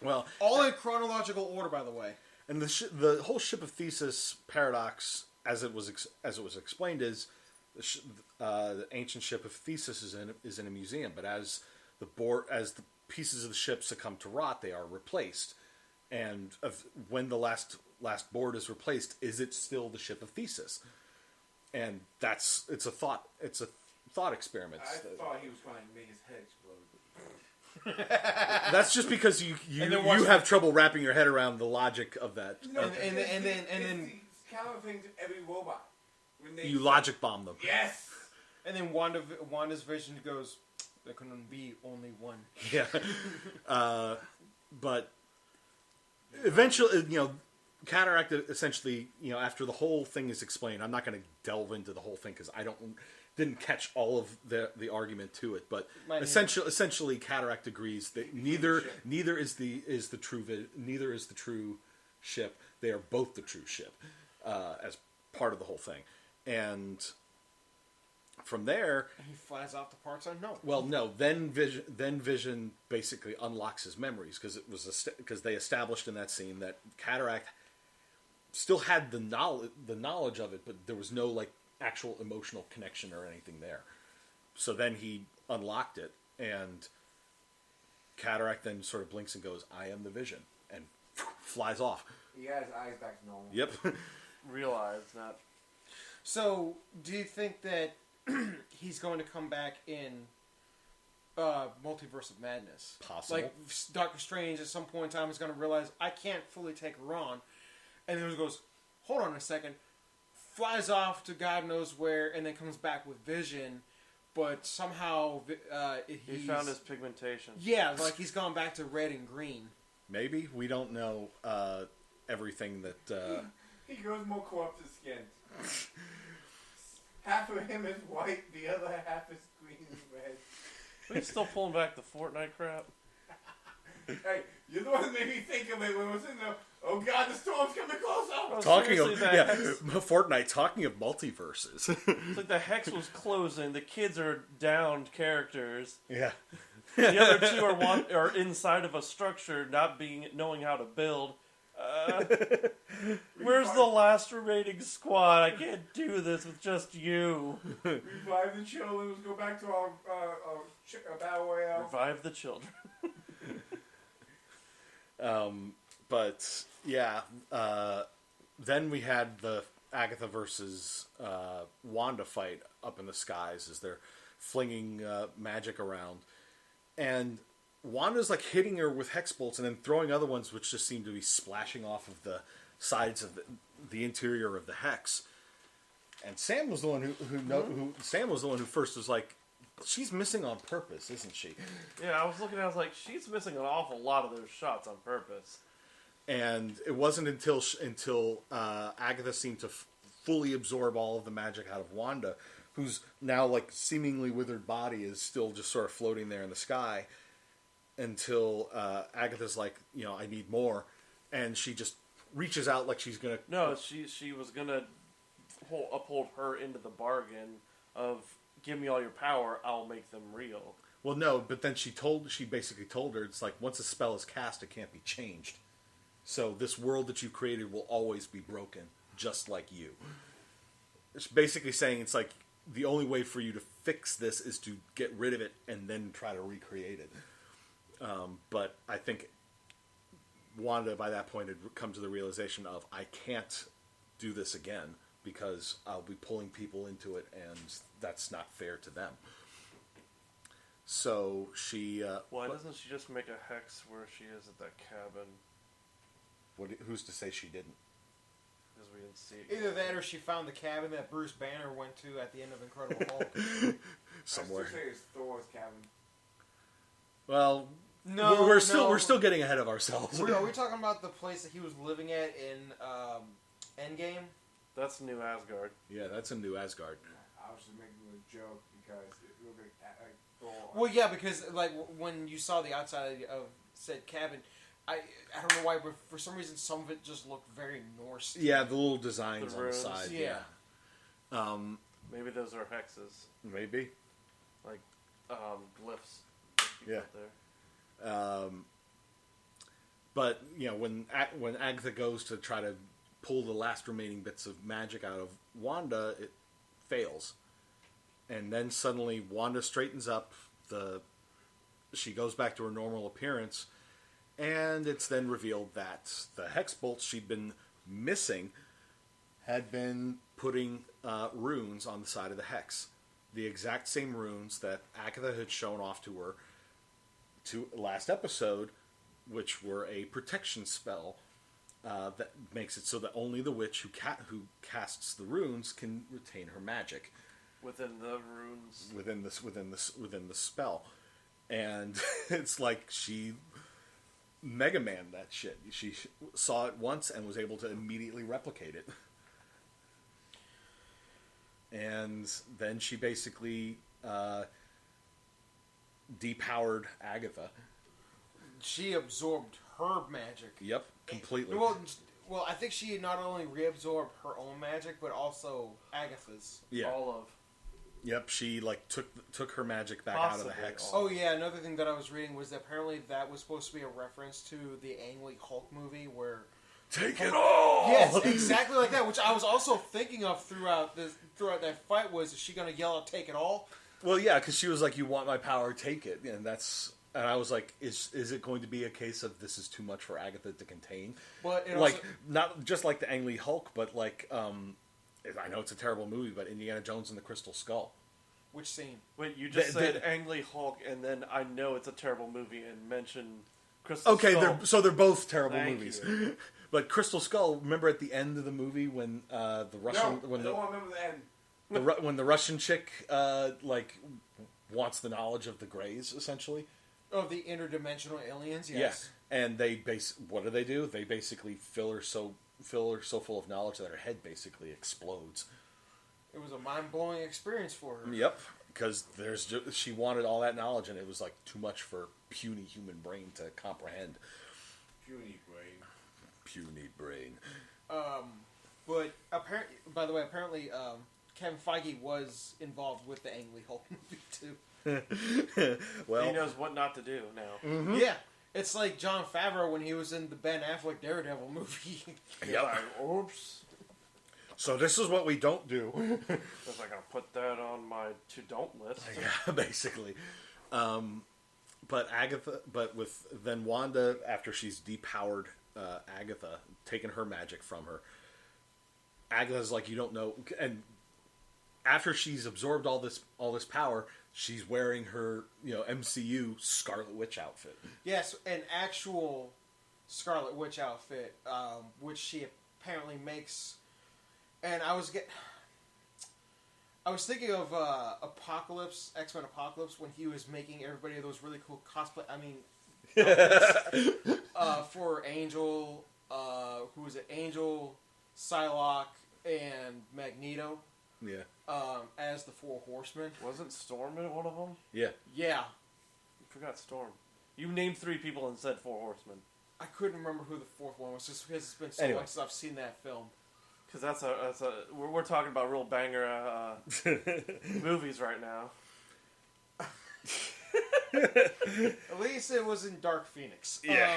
S1: Well,
S3: all in chronological order, by the way.
S1: And the whole Ship of Theseus paradox, as it was explained, is the ancient ship of Theseus is in a museum, but as the pieces of the ship succumb to rot, they are replaced. And when the last board is replaced, is it still the Ship of Theseus? And it's a thought experiment.
S5: I thought he was going to make his head explode.
S1: That's just because you have trouble wrapping your head around the logic of that.
S5: No, and then it's kind of thing to every robot.
S1: You logic bomb them.
S5: Yes.
S3: And then Wanda's vision goes, "There can be only one."
S1: Yeah. But eventually, Cataract essentially, after the whole thing is explained, I'm not going to delve into the whole thing because I didn't catch all of the argument to it. But essentially, Cataract agrees that neither is the true ship. They are both the true ship as part of the whole thing. And from there,
S3: he flies off to parts unknown.
S1: Well, no. Then Vision basically unlocks his memories because they established in that scene that Cataract still had the knowledge of it, but there was no like actual emotional connection or anything there. So then he unlocked it, and Cataract then sort of blinks and goes, "I am the Vision," and flies off.
S5: He got his eyes back to normal.
S1: Yep.
S2: Real eyes, not.
S3: So, do you think that he's going to come back in Multiverse of Madness?
S1: Possible.
S3: Like, Doctor Strange at some point in time is going to realize, I can't fully take her on. And then he goes, hold on a second. Flies off to God knows where, and then comes back with Vision. But somehow
S2: he found his pigmentation.
S3: Yeah, like he's gone back to red and green.
S1: Maybe. We don't know everything that...
S5: He grows more corrupted skin. Half of him is white, the other half is green and red.
S2: Are you still pulling back the Fortnite crap?
S5: Hey, you're the one that made me think of it when I was in the... Oh god, the storm's coming closer!
S2: Oh,
S1: Fortnite, talking of multiverses.
S2: It's like the Hex was closing, the kids are downed characters.
S1: Yeah.
S2: The other two are inside of a structure, knowing how to build. Where's the last remaining squad? I can't do this with just you.
S5: Revive the children. Let's go back to our battle royale.
S2: Revive the children.
S1: But yeah, then we had the Agatha versus Wanda fight up in the skies as they're flinging magic around, and Wanda's like hitting her with hex bolts and then throwing other ones which just seem to be splashing off of the sides of the interior of the hex. And Sam was the one who first was like, she's missing on purpose, isn't she?
S2: Yeah, I was looking at it, I was like, she's missing an awful lot of those shots on purpose.
S1: And it wasn't until Agatha seemed to fully absorb all of the magic out of Wanda, whose now like seemingly withered body is still just sort of floating there in the sky, until Agatha's like, I need more, and she just reaches out like she's gonna...
S2: No, she was gonna uphold her into the bargain of, give me all your power, I'll make them real.
S1: Well, no, but then she basically told her, it's like, once a spell is cast, it can't be changed. So this world that you created will always be broken, just like you. It's basically saying, it's like, the only way for you to fix this is to get rid of it and then try to recreate it. But I think Wanda, by that point, had come to the realization of, I can't do this again because I'll be pulling people into it, and that's not fair to them. So she...
S2: Why doesn't she just make a hex where she is at that cabin?
S1: Who's to say she didn't?
S2: Because we didn't see it.
S3: Either that or she found the cabin that Bruce Banner went to at the end of Incredible Hulk.
S1: Somewhere.
S5: I still say it's Thor's cabin.
S1: Well,
S3: No,
S1: we're still getting ahead of ourselves.
S3: Are we talking about the place that he was living at in Endgame?
S2: That's New Asgard.
S1: Yeah, that's in New Asgard.
S5: I was just making a joke because it looked like Thor.
S3: Well, yeah, because like when you saw the outside of said cabin, I don't know why, but for some reason some of it just looked very Norse.
S1: Yeah, the little designs
S2: The
S1: on the
S2: runes.
S1: side.
S3: Yeah.
S2: Maybe those are hexes,
S1: Maybe.
S2: like glyphs.
S1: Yeah.
S2: There.
S1: But when Agatha goes to try to pull the last remaining bits of magic out of Wanda, it fails, and then suddenly Wanda straightens up. She goes back to her normal appearance, and it's then revealed that the hex bolts she'd been missing had been putting runes on the side of the hex, the exact same runes that Agatha had shown off to her to last episode, which were a protection spell that makes it so that only the witch who casts the runes can retain her magic
S2: Within the runes.
S1: within the spell. And it's like she Mega Man that shit. She saw it once and was able to immediately replicate it. And then she basically depowered Agatha.
S3: She absorbed her magic.
S1: Yep, completely.
S3: Well, I think she not only reabsorbed her own magic, but also Agatha's.
S1: Yeah.
S2: All of.
S1: Yep, she took her magic back out of the
S2: Possibly
S1: hex.
S2: all.
S3: Oh yeah, another thing that I was reading was that apparently that was supposed to be a reference to the Ang Lee Hulk movie where...
S1: Take it all!
S3: Yes, exactly like that, which I was also thinking of throughout that fight was, is she going to yell out, take it all?
S1: Well, yeah, because she was like, you want my power, take it. And I was like, is it going to be a case of this is too much for Agatha to contain?
S3: But it
S1: Like,
S3: also,
S1: not just like the Ang Lee Hulk, but like, I know it's a terrible movie, but Indiana Jones and the Crystal Skull.
S3: which scene?
S2: Wait, you just
S1: They-
S2: said Ang Lee Hulk, and then I know it's a terrible movie, and mentioned Crystal
S1: Okay,
S2: Skull.
S1: they're both terrible
S2: Thank
S1: movies.
S2: you.
S1: But Crystal Skull, remember at the end of the movie when the Russian
S5: I don't want to remember the end.
S1: when the Russian chick wants the knowledge of the Greys, essentially.
S3: Oh, the interdimensional aliens, yes.
S1: Yeah, and what do? They basically fill her so full of knowledge that her head basically explodes.
S3: It was a mind-blowing experience for her.
S1: Yep, because she wanted all that knowledge, and it was like too much for puny human brain to comprehend.
S5: Puny brain.
S1: Puny brain.
S3: But apparently, Kevin Feige was involved with the Ang Lee Hulk movie too.
S1: Well,
S2: He knows what not to do now.
S3: Yeah, it's like Jon Favreau when he was in the Ben Affleck Daredevil movie.
S1: yep.
S2: Like, oops.
S1: So this is what we don't do.
S2: Was I gonna put that on my to-don't list?
S1: Yeah, basically. But then Wanda, after she's depowered Agatha, taken her magic from her, Agatha's like, you don't know. And after she's absorbed all this power, she's wearing her MCU Scarlet Witch outfit.
S3: Yes, an actual Scarlet Witch outfit, which she apparently makes. And I was thinking of X-Men Apocalypse, when he was making everybody those really cool cosplay. I mean, for Angel, who was it? Angel, Psylocke, and Magneto.
S1: Yeah.
S3: As the Four Horsemen.
S2: Wasn't Storm in one of them?
S1: Yeah.
S3: Yeah.
S2: You forgot Storm. You named 3 people and said 4 horsemen.
S3: I couldn't remember who the fourth one was, just because it's been so
S1: Anyway.
S3: long since I've seen that film.
S2: Because we're talking about real banger movies right now.
S3: At least it was in Dark Phoenix.
S1: Yeah.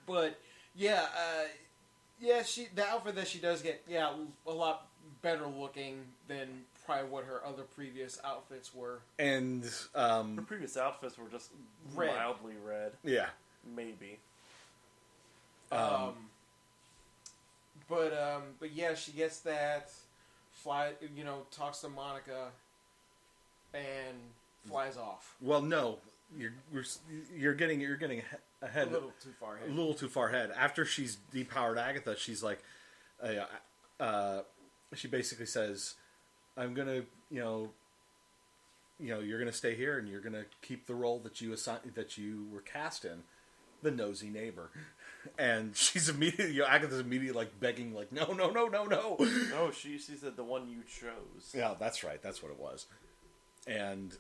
S3: But yeah, the outfit that she does get, a lot better looking than probably what her other previous outfits were.
S1: And
S2: Her previous outfits were just
S3: Red.
S2: mildly red.
S1: yeah.
S2: Maybe.
S3: But yeah, she gets that, talks to Monica, and flies off.
S1: Well, no, you're getting ahead.
S3: A little too far ahead.
S1: A little too far ahead. After she's depowered Agatha, she's like, she basically says, "I'm gonna, you're going to stay here and you're going to keep the role that you were cast in, the nosy neighbor. And she's immediately, Agatha's immediately like begging, like, no.
S2: No, she said the one you chose.
S1: Yeah, that's right. That's what it was. And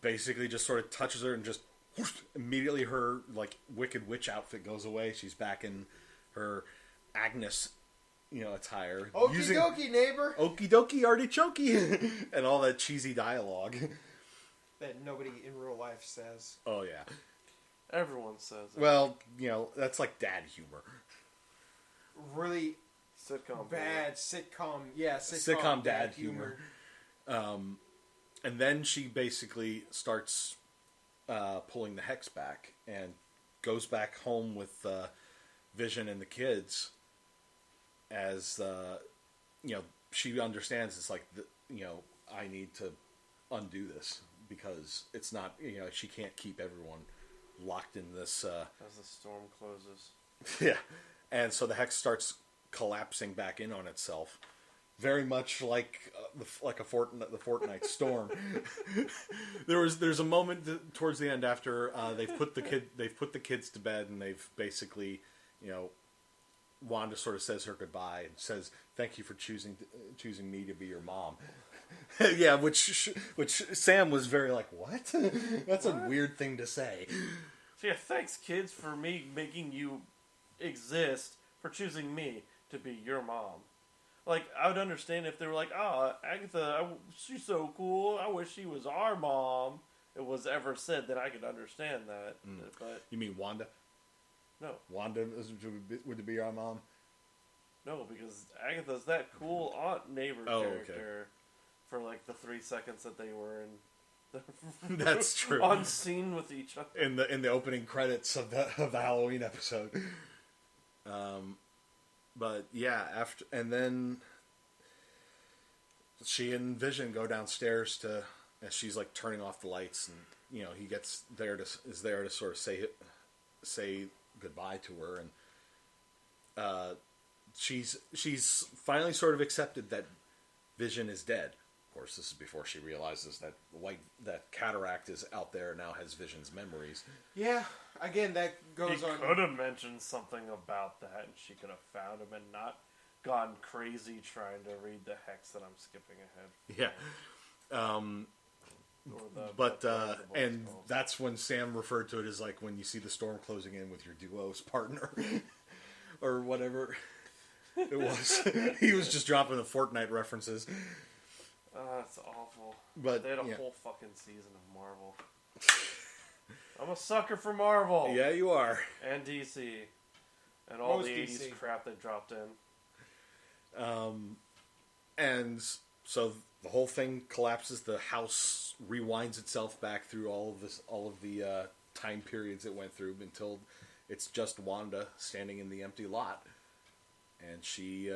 S1: basically just sort of touches her and just whoosh, immediately her like Wicked Witch outfit goes away. She's back in her Agnes, attire.
S3: Okie dokie, neighbor.
S1: Okie dokie, artichokey, and all that cheesy dialogue
S3: that nobody in real life says.
S1: Oh yeah.
S2: Everyone says it.
S1: Well, that's like dad humor.
S3: Really
S2: sitcom
S3: bad sitcom. Yeah,
S1: sitcom dad humor. And then she basically starts pulling the hex back and goes back home with Vision and the kids. As she understands, it's like I need to undo this because it's not she can't keep everyone locked in this.
S2: As the storm closes.
S1: Yeah, and so the hex starts collapsing back in on itself. Very much like the Fortnite storm. There's a moment towards the end after they've put the kids to bed and they've basically Wanda sort of says her goodbye and says thank you for choosing me to be your mom. Yeah, which Sam was very like, what? That's a weird thing to say.
S2: So yeah, thanks kids for me making you exist, for choosing me to be your mom. Like, I would understand if they were like, Agatha, she's so cool, I wish she was our mom. It was ever said that I could understand that. But
S1: you mean Wanda?
S2: No.
S1: Wanda would be our mom?
S2: No, because Agatha's that cool aunt neighbor character for like the 3 seconds that they were in.
S1: That's true.
S2: On scene with each other
S1: in the opening credits of the Halloween episode. But yeah, and then she and Vision go downstairs as she's like turning off the lights, and he is there to sort of say goodbye to her, and she's finally sort of accepted that Vision is dead. Of course, this is before she realizes that cataract is out there now, has Vision's memories.
S3: Yeah, again, that goes on.
S2: He could have mentioned something about that, and she could have found him and not gone crazy trying to read the hex that I'm skipping ahead.
S1: Yeah. And that's when Sam referred to it as like when you see the storm closing in with your duo's partner, or whatever it was. He was just dropping the Fortnite references.
S2: That's awful.
S1: But
S2: they had a whole fucking season of Marvel. I'm a sucker for Marvel.
S1: Yeah, you are.
S2: And DC. And all
S3: Most
S2: the 80s
S3: DC
S2: crap they dropped in.
S1: And so the whole thing collapses. The house rewinds itself back through all of the time periods it went through until it's just Wanda standing in the empty lot. And she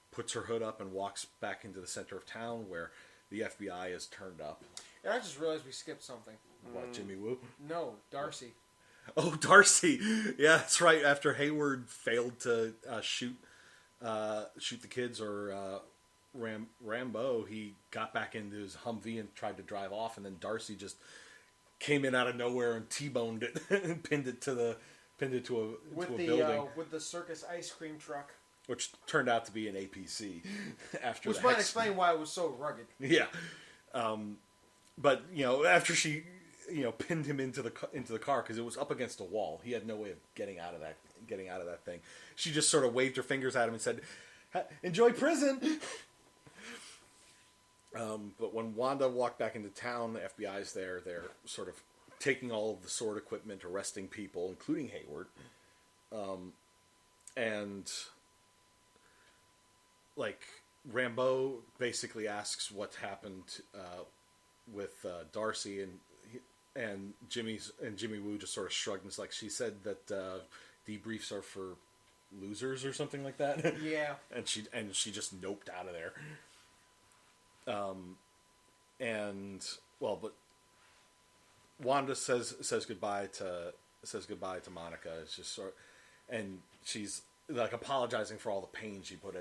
S1: puts her hood up and walks back into the center of town where the FBI is turned up.
S3: And I just realized we skipped something.
S1: What, Jimmy Woo?
S3: No, Darcy.
S1: Oh, Darcy. Yeah, that's right. After Hayward failed to shoot the kids or Rambo, he got back into his Humvee and tried to drive off, and then Darcy just came in out of nowhere and T-boned it and pinned it to a building.
S3: With the circus ice cream truck.
S1: Which turned out to be an APC after
S3: Which
S1: the
S3: might
S1: hex.
S3: explain why it was so rugged.
S1: Yeah. But, after she, pinned him into the car because it was up against a wall. He had no way of getting out of that thing. She just sort of waved her fingers at him and said, "Enjoy prison." But when Wanda walked back into town, the FBI's there. They're sort of taking all of the sword equipment, arresting people, including Hayward. And like Rambeau basically asks what happened with Darcy, and Jimmy Woo just sort of shrugged and was like, she said that debriefs are for losers or something like that.
S3: Yeah.
S1: and she just noped out of there. But Wanda says goodbye to Monica. It's just and she's like apologizing for all the pain she put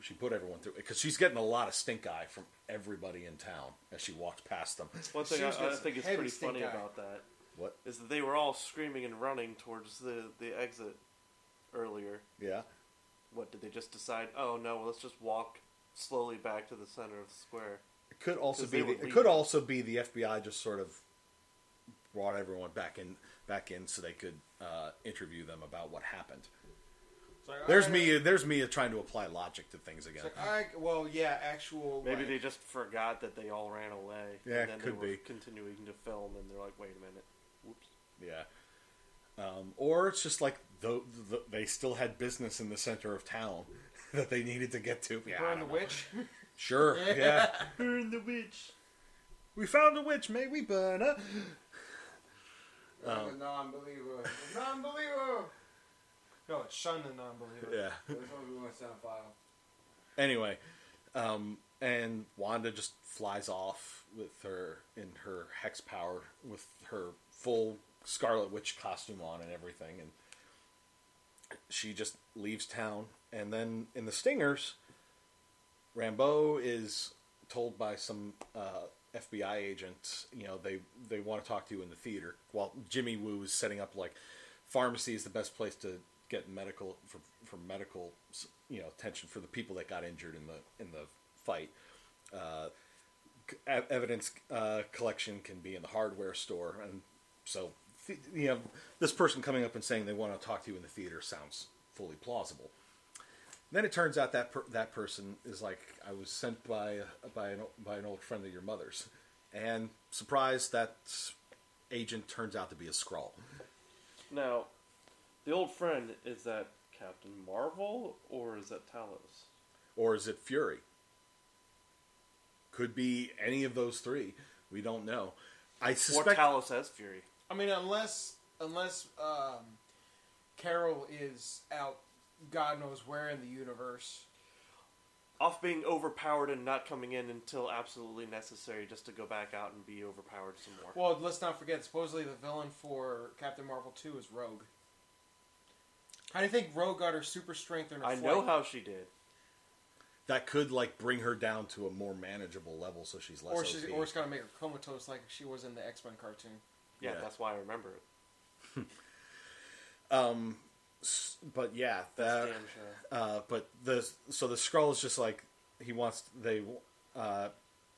S1: She put everyone through because she's getting a lot of stink eye from everybody in town as she walks past them.
S2: One thing I think is
S3: heavy
S2: pretty
S3: stink
S2: funny
S3: eye.
S2: about that
S1: What?
S2: is that they were all screaming and running towards the exit earlier.
S1: Yeah.
S2: What, did they just decide, oh no, well, let's just walk slowly back to the center of the square?
S1: It could also
S2: 'Cause
S1: be
S2: they were
S1: it could
S2: leaving.
S1: also be the FBI just sort of brought everyone back in so they could interview them about what happened.
S3: It's like,
S1: There's me trying to apply logic to things again.
S3: It's like, well, yeah, actual.
S2: Maybe
S3: like,
S2: they just forgot that they all ran away.
S1: Yeah,
S2: and then
S1: could
S2: they were
S1: be.
S2: continuing to film, and they're like, wait a minute. Whoops.
S1: Yeah. Or it's just like they still had business in the center of town that they needed to get to. Yeah, I
S3: Burn the
S1: don't know.
S3: witch.
S1: Sure, yeah.
S2: Burn the witch.
S1: We found a witch, may we burn her?
S5: The non-believer. The non-believer!
S3: No, it's shun the non-believer.
S1: Yeah.
S5: That's what we want to send a file.
S1: Anyway, and Wanda just flies off with her hex power, with her full Scarlet Witch costume on and everything, and she just leaves town. And then in the Stingers, Rambeau is told by some FBI agent, they want to talk to you in the theater. While Jimmy Woo is setting up like pharmacy is the best place to get medical for medical attention for the people that got injured in the fight. Evidence collection can be in the hardware store, and so this person coming up and saying they want to talk to you in the theater sounds fully plausible. Then it turns out that person is like, I was sent by an old friend of your mother's, and surprise, that agent turns out to be a Skrull.
S2: Now, the old friend, is that Captain Marvel, or is that Talos?
S1: Or is it Fury? Could be any of those three. We don't know. I
S2: Or
S1: suspect
S2: Talos as Fury.
S3: I mean, unless Carol is out, God knows where in the universe.
S2: Off being overpowered and not coming in until absolutely necessary just to go back out and be overpowered some more.
S3: Well, let's not forget, supposedly the villain for Captain Marvel 2 is Rogue. How do you think Rogue got her super strength in her
S2: I
S3: flight?
S2: know how she did.
S1: that could bring her down to a more manageable level, so she's less.
S3: Or
S1: OP.
S3: it's got to make her comatose like she was in the X-Men cartoon.
S2: Yeah,
S1: Yeah.
S2: that's why I remember it.
S1: But yeah,
S2: That's
S1: that.
S2: damn show.
S1: But the Skrull is just like he wants. I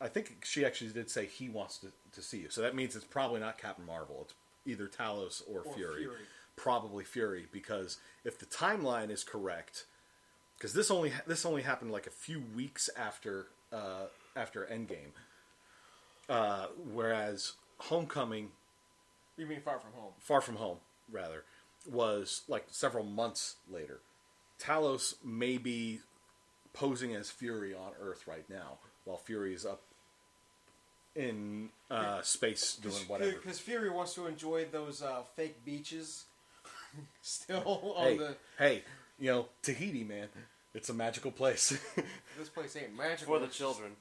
S1: think she actually did say he wants to see you. So that means it's probably not Captain Marvel. It's either Talos or Fury. Probably Fury, because if the timeline is correct, because this only happened like a few weeks after Endgame, whereas Homecoming,
S3: You mean Far From Home?
S1: Far From Home rather, was like several months later. Talos may be posing as Fury on Earth right now, while Fury is up in space doing whatever.
S3: Because Fury wants to enjoy those fake beaches. Still on
S1: Hey, Tahiti, man, it's a magical place.
S3: This place ain't magical.
S2: For the children.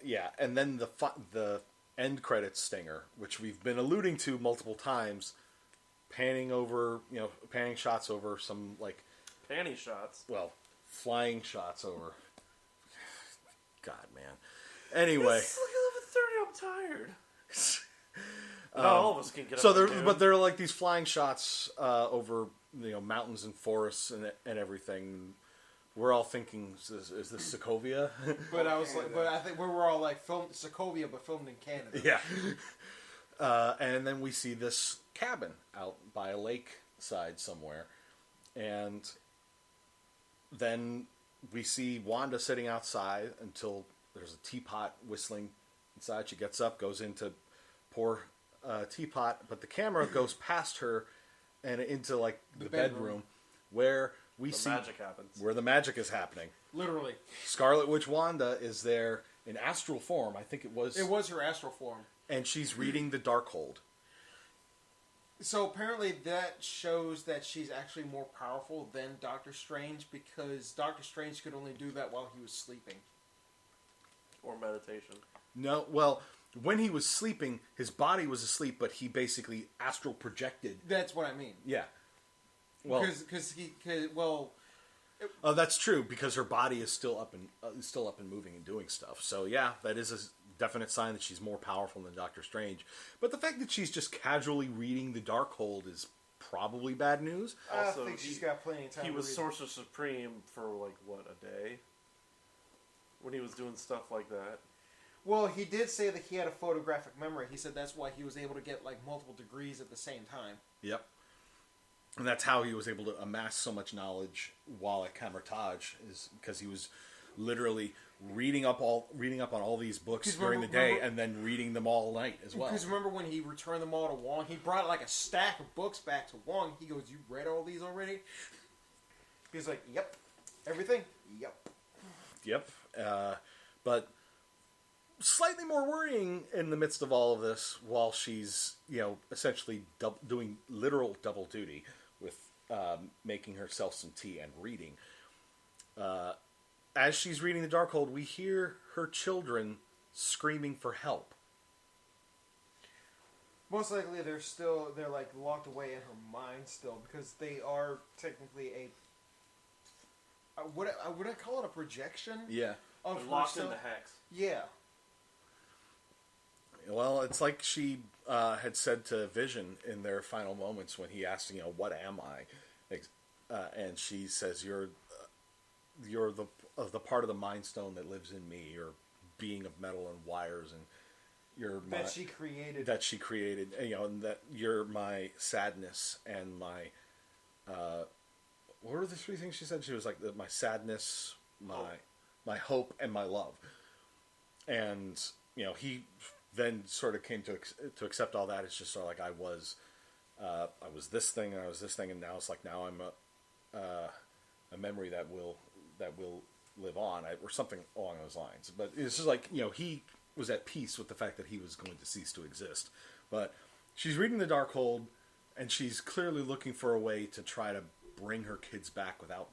S1: Yeah, and then the end credits stinger, which we've been alluding to multiple times, panning shots over some
S2: Panty shots.
S1: flying shots over. God, man. Anyway,
S2: It's like 11:30. I'm tired. Not all of us can get
S1: so
S2: up.
S1: but there are like these flying shots over mountains and forests and everything. We're all thinking, is this Sokovia?
S3: But I think we were all like filmed Sokovia, but filmed in Canada.
S1: Yeah. And then we see this cabin out by a lake side somewhere, and then we see Wanda sitting outside until there's a teapot whistling inside. She gets up, goes in to pour a teapot, but the camera goes past her and into like the bedroom where we see
S2: magic happens.
S1: where the magic is happening.
S3: Literally.
S1: Scarlet Witch Wanda is there in astral form. I think it was
S3: her astral form.
S1: and she's reading the Darkhold.
S3: So apparently that shows that she's actually more powerful than Doctor Strange, because Doctor Strange could only do that while he was sleeping.
S2: Or meditation.
S1: No, well, when he was sleeping, his body was asleep, but he basically astral projected.
S3: That's what I mean.
S1: Yeah. Well, oh, that's true because her body is still up and moving and doing stuff. So yeah, that is a definite sign that she's more powerful than Doctor Strange. But the fact that she's just casually reading the Darkhold is probably bad news.
S2: Also,
S3: I think she's got plenty of time.
S2: He
S3: to
S2: was
S3: read.
S2: Sorcerer Supreme for like what, a day? When he was doing stuff like that.
S3: Well, he did say that he had a photographic memory. He said that's why he was able to get like multiple degrees at the same time.
S1: Yep. And that's how he was able to amass so much knowledge while at Camertage, is because he was literally reading up on all these books during the day and then reading them all night as well.
S3: Because remember when he returned them all to Wong, he brought like a stack of books back to Wong. He goes, "You read all these already?" He's like, "Yep, everything. Yep."
S1: But slightly more worrying in the midst of all of this, while she's essentially doing literal double duty with making herself some tea and reading. As she's reading the Darkhold, we hear her children screaming for help.
S3: Most likely, they're like locked away in her mind still because they are technically would I call it a projection?
S1: Yeah.
S3: Of
S2: They're locked
S3: herself?
S2: in the hex.
S3: Yeah.
S1: Well, it's like she had said to Vision in their final moments when he asked, "What am I?" And she says, "You're the part of the Mind Stone that lives in me. You're being of metal and wires, and you're
S3: That she created.
S1: and that you're my sadness and my what were the three things she said? She was like my sadness, my hope, and my love." And he then sort of came to accept all that. It's just sort of like I was this thing and I was this thing, and now it's like now I'm a memory that will live on, or something along those lines. But it's just like he was at peace with the fact that he was going to cease to exist. But she's reading the Darkhold, and she's clearly looking for a way to try to bring her kids back without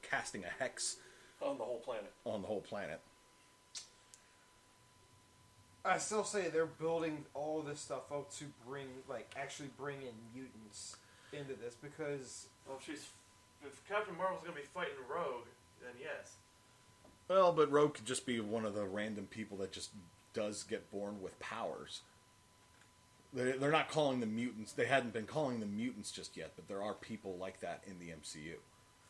S1: casting a hex
S2: On the whole planet.
S3: I still say they're building all this stuff up to actually bring in mutants into this because...
S2: Well, if Captain Marvel's going to be fighting Rogue, then yes.
S1: Well, but Rogue could just be one of the random people that just does get born with powers. They're not calling them mutants. They hadn't been calling them mutants just yet, but there are people like that in the MCU.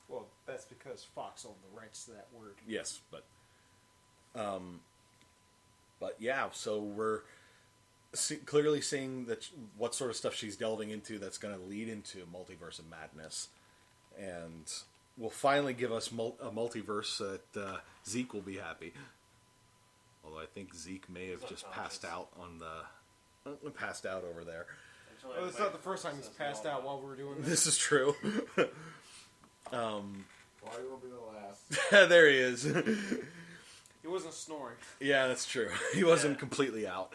S3: Well, that's because Fox owned the rights to that word.
S1: Yes, but yeah, so we're clearly seeing what sort of stuff she's delving into that's going to lead into Multiverse of Madness, and will finally give us a multiverse that Zeke will be happy. Although I think Zeke may have just passed out over there.
S3: Well, it's not the first time he's passed out while we were doing this.
S1: This is true.
S5: Why will be the last?
S1: There he is.
S3: He wasn't snoring.
S1: Yeah, that's true. He wasn't completely out.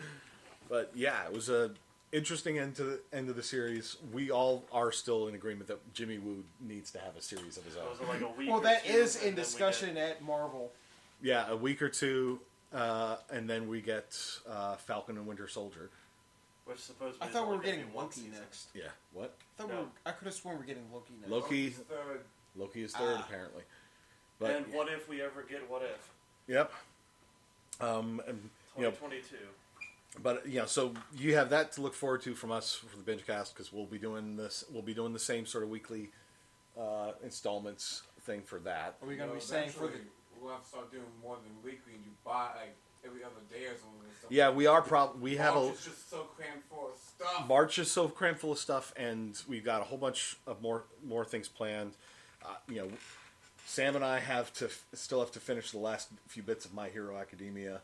S1: But yeah, it was a interesting end to the series. We all are still in agreement that Jimmy Woo needs to have a series of his own.
S2: Was it like a week
S3: Well,
S2: or
S3: that
S2: two,
S3: is
S2: and
S3: in
S2: then
S3: discussion at Marvel.
S1: Yeah, a week or two, and then we get Falcon and Winter Soldier.
S2: Which supposedly
S3: I
S2: is
S3: thought we
S2: only
S3: were
S2: gonna
S3: getting
S2: be one
S3: Loki
S2: season.
S3: next.
S1: Yeah, what?
S3: I could have sworn we were getting Loki next.
S1: Loki
S5: Third.
S1: Loki is third, apparently. But
S2: And what if we ever get What If?
S1: yep. And,
S2: 2022.
S1: but so you have that to look forward to from us for the Bingecast, because we'll be doing this. We'll be doing the same sort of weekly installments thing for that.
S3: Are we going to be saying for the...
S5: Eventually, we'll have to start doing more than weekly, and you buy like every other day or something. And stuff.
S1: Yeah, we are we have
S5: March is just so crammed full of stuff.
S1: March is so crammed full of stuff, and we've got a whole bunch of more things planned. Sam and I still have to finish the last few bits of My Hero Academia.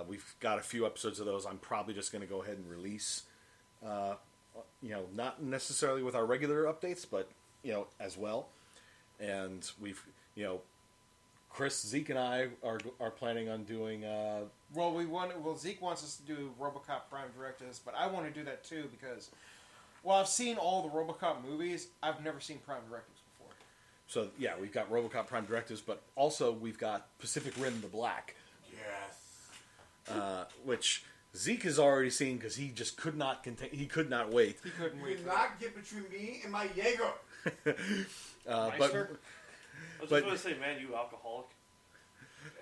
S1: We've got a few episodes of those. I'm probably just going to go ahead and release. Not necessarily with our regular updates, but as well. And we've Chris, Zeke, and I are planning on doing.
S3: Zeke wants us to do RoboCop Prime Directives, but I want to do that too because while I've seen all the RoboCop movies, I've never seen Prime Directives before.
S1: So yeah, we've got RoboCop Prime Directives, but also we've got Pacific Rim: The Black.
S5: Yes.
S1: Which Zeke is already seeing because he just could not contain. He could not wait.
S3: He couldn't
S5: You
S3: wait.
S5: cannot get between me and my Jaeger.
S1: But
S3: Meister?
S2: I was
S1: But-
S2: just going to say, man, you alcoholic.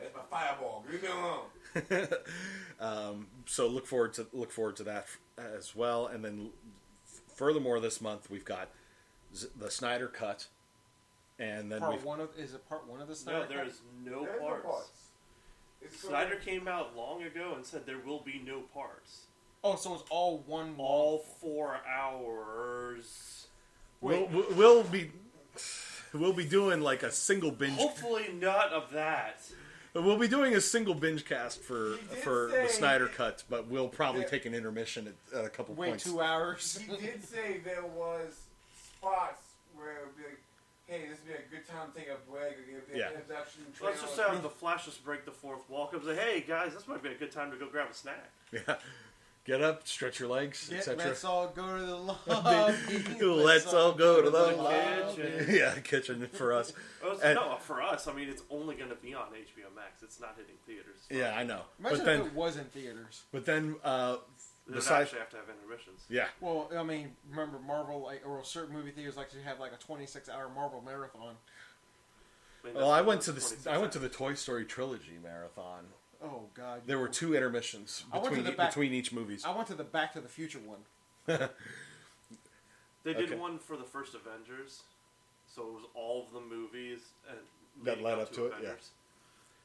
S5: It's my fireball. Leave me alone.
S1: so look forward to that as well. And then furthermore, this month we've got the Snyder Cut, and then
S3: Part
S1: we've
S3: one of is it part one of the Snyder
S2: No,
S3: Cut?
S2: there is no
S5: There's
S2: parts.
S5: no parts. It's
S2: Snyder came out long ago and said there will be no parts.
S3: Oh, so it's all one.
S2: All 4 hours.
S1: we'll be doing like a single binge.
S2: Hopefully not of that.
S1: We'll be doing a single binge cast for
S5: He did
S1: the
S5: say-
S1: Snyder Cut, but we'll probably
S5: Yeah.
S1: take an intermission at a couple
S3: Wait
S1: points.
S3: 2 hours.
S5: He did say there was spots where it would be like, hey, this would be a good time to take a break or give
S1: Yeah.
S5: an introduction.
S2: Let's just have the Flash just break the fourth wall. Come say, hey guys, this might be a good time to go grab a snack.
S1: Yeah, get up, stretch your legs, etc.
S3: Let's all go to the lobby.
S1: Let's all go to the
S2: the
S1: lobby.
S2: kitchen.
S1: Yeah, kitchen for us. And-
S2: No, for us, I mean, it's only going to be on HBO Max. It's not hitting theaters.
S1: Yeah, I know.
S3: Imagine
S1: But then,
S3: if it was in theaters.
S2: They
S1: besides,
S2: actually have to have intermissions.
S1: yeah,
S3: Well, I mean, remember Marvel, or certain movie theaters like to have like a 26-hour Marvel marathon.
S2: I mean,
S1: well,
S2: that's
S1: I went to
S2: 26
S1: the Toy Story trilogy marathon.
S3: Oh God!
S1: There were 2 intermissions
S3: I went to
S1: between
S3: the back-
S1: between each movies.
S3: I went to the Back to the Future one.
S2: They did
S1: Okay.
S2: one for the first Avengers, so it was all of the movies and
S1: That
S2: leading
S1: led up to it, yeah.
S2: Avengers.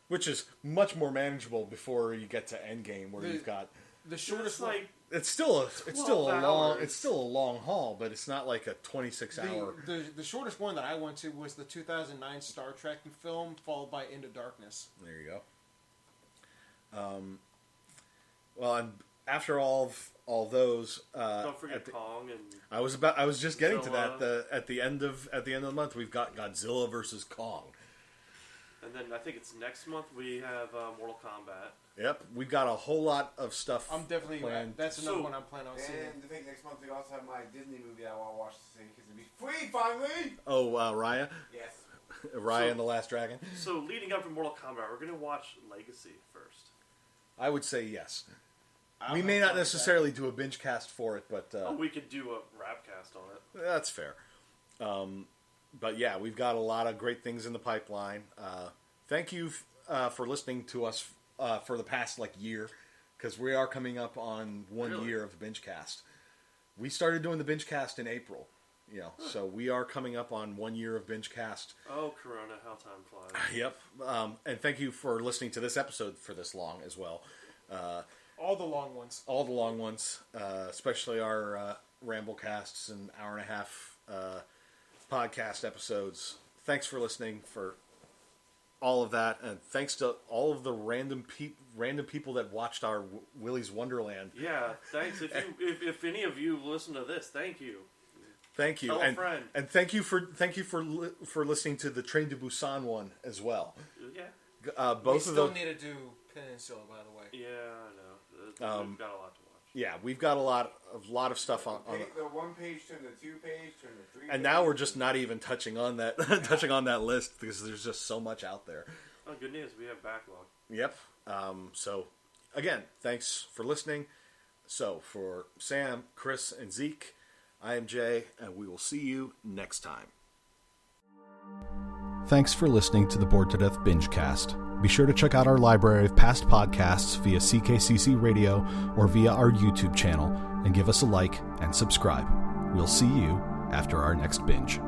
S1: Which is much more manageable before you get to Endgame, where you've got
S3: The
S2: It's
S3: shortest one.
S2: like
S1: it's still a
S2: 12
S1: long
S2: hours.
S1: it's still a long haul, but it's not like a 26-hour.
S3: The shortest one that I went to was the 2009 Star Trek film, followed by Into Darkness.
S1: There you go. Well, and after all those,
S2: don't forget
S1: at the-
S2: Kong and
S1: I was just getting to
S2: Godzilla.
S1: that. At the end of the month, we've got Godzilla versus Kong.
S2: and then I think it's next month we have Mortal Kombat.
S1: Yep, we've got a whole lot of stuff.
S3: I'm definitely
S1: planned.
S3: that's another
S2: So-
S3: one I'm planning on seeing.
S5: And I think next month we also have my Disney movie I want to watch to see because it'll be free finally.
S1: Oh, Raya,
S5: Yes.
S1: Raya
S2: So-
S1: and the Last Dragon.
S2: So leading up to Mortal Kombat, we're gonna watch Legacy first.
S1: I would say yes.
S3: I'm
S1: We may not
S3: fine with
S1: necessarily do a binge cast for it, but
S2: We could do a Rapcast on it.
S1: that's fair. But yeah, we've got a lot of great things in the pipeline. Thank you for listening to us for the past year, because we are coming up on 1
S2: Really?
S1: year of the Bingecast. We started doing the Bingecast in April, so we are coming up on 1 year of Bingecast.
S2: Oh, Corona, how time flies.
S1: Yep, and thank you for listening to this episode for this long as well.
S3: all the long ones.
S1: All the long ones, especially our Ramblecasts and hour and a half podcast episodes. Thanks for listening for all of that, and thanks to all of the random people that watched our Willy's Wonderland.
S2: Yeah, thanks. If any of you listen to this, thank you.
S1: Thank you,
S2: Tell a friend.
S1: and thank you for listening to the Train to Busan one as well.
S2: Yeah,
S3: We
S1: Both of
S3: still
S1: those.
S3: need to do Peninsula, by the way.
S2: yeah, I know. We've got a lot to watch.
S1: Yeah, we've got a lot of stuff on.
S5: The 1 page turned to 2 page turned to 3.
S1: And now we're just not even touching on that list because there's just so much out there.
S2: Oh, good news, we have backlog.
S1: Yep. So again, thanks for listening. So for Sam, Chris, and Zeke, I am Jay, and we will see you next time. Thanks for listening to the Bored to Death Bingecast. Be sure to check out our library of past podcasts via CKCC Radio or via our YouTube channel, and give us a like and subscribe. We'll see you after our next binge.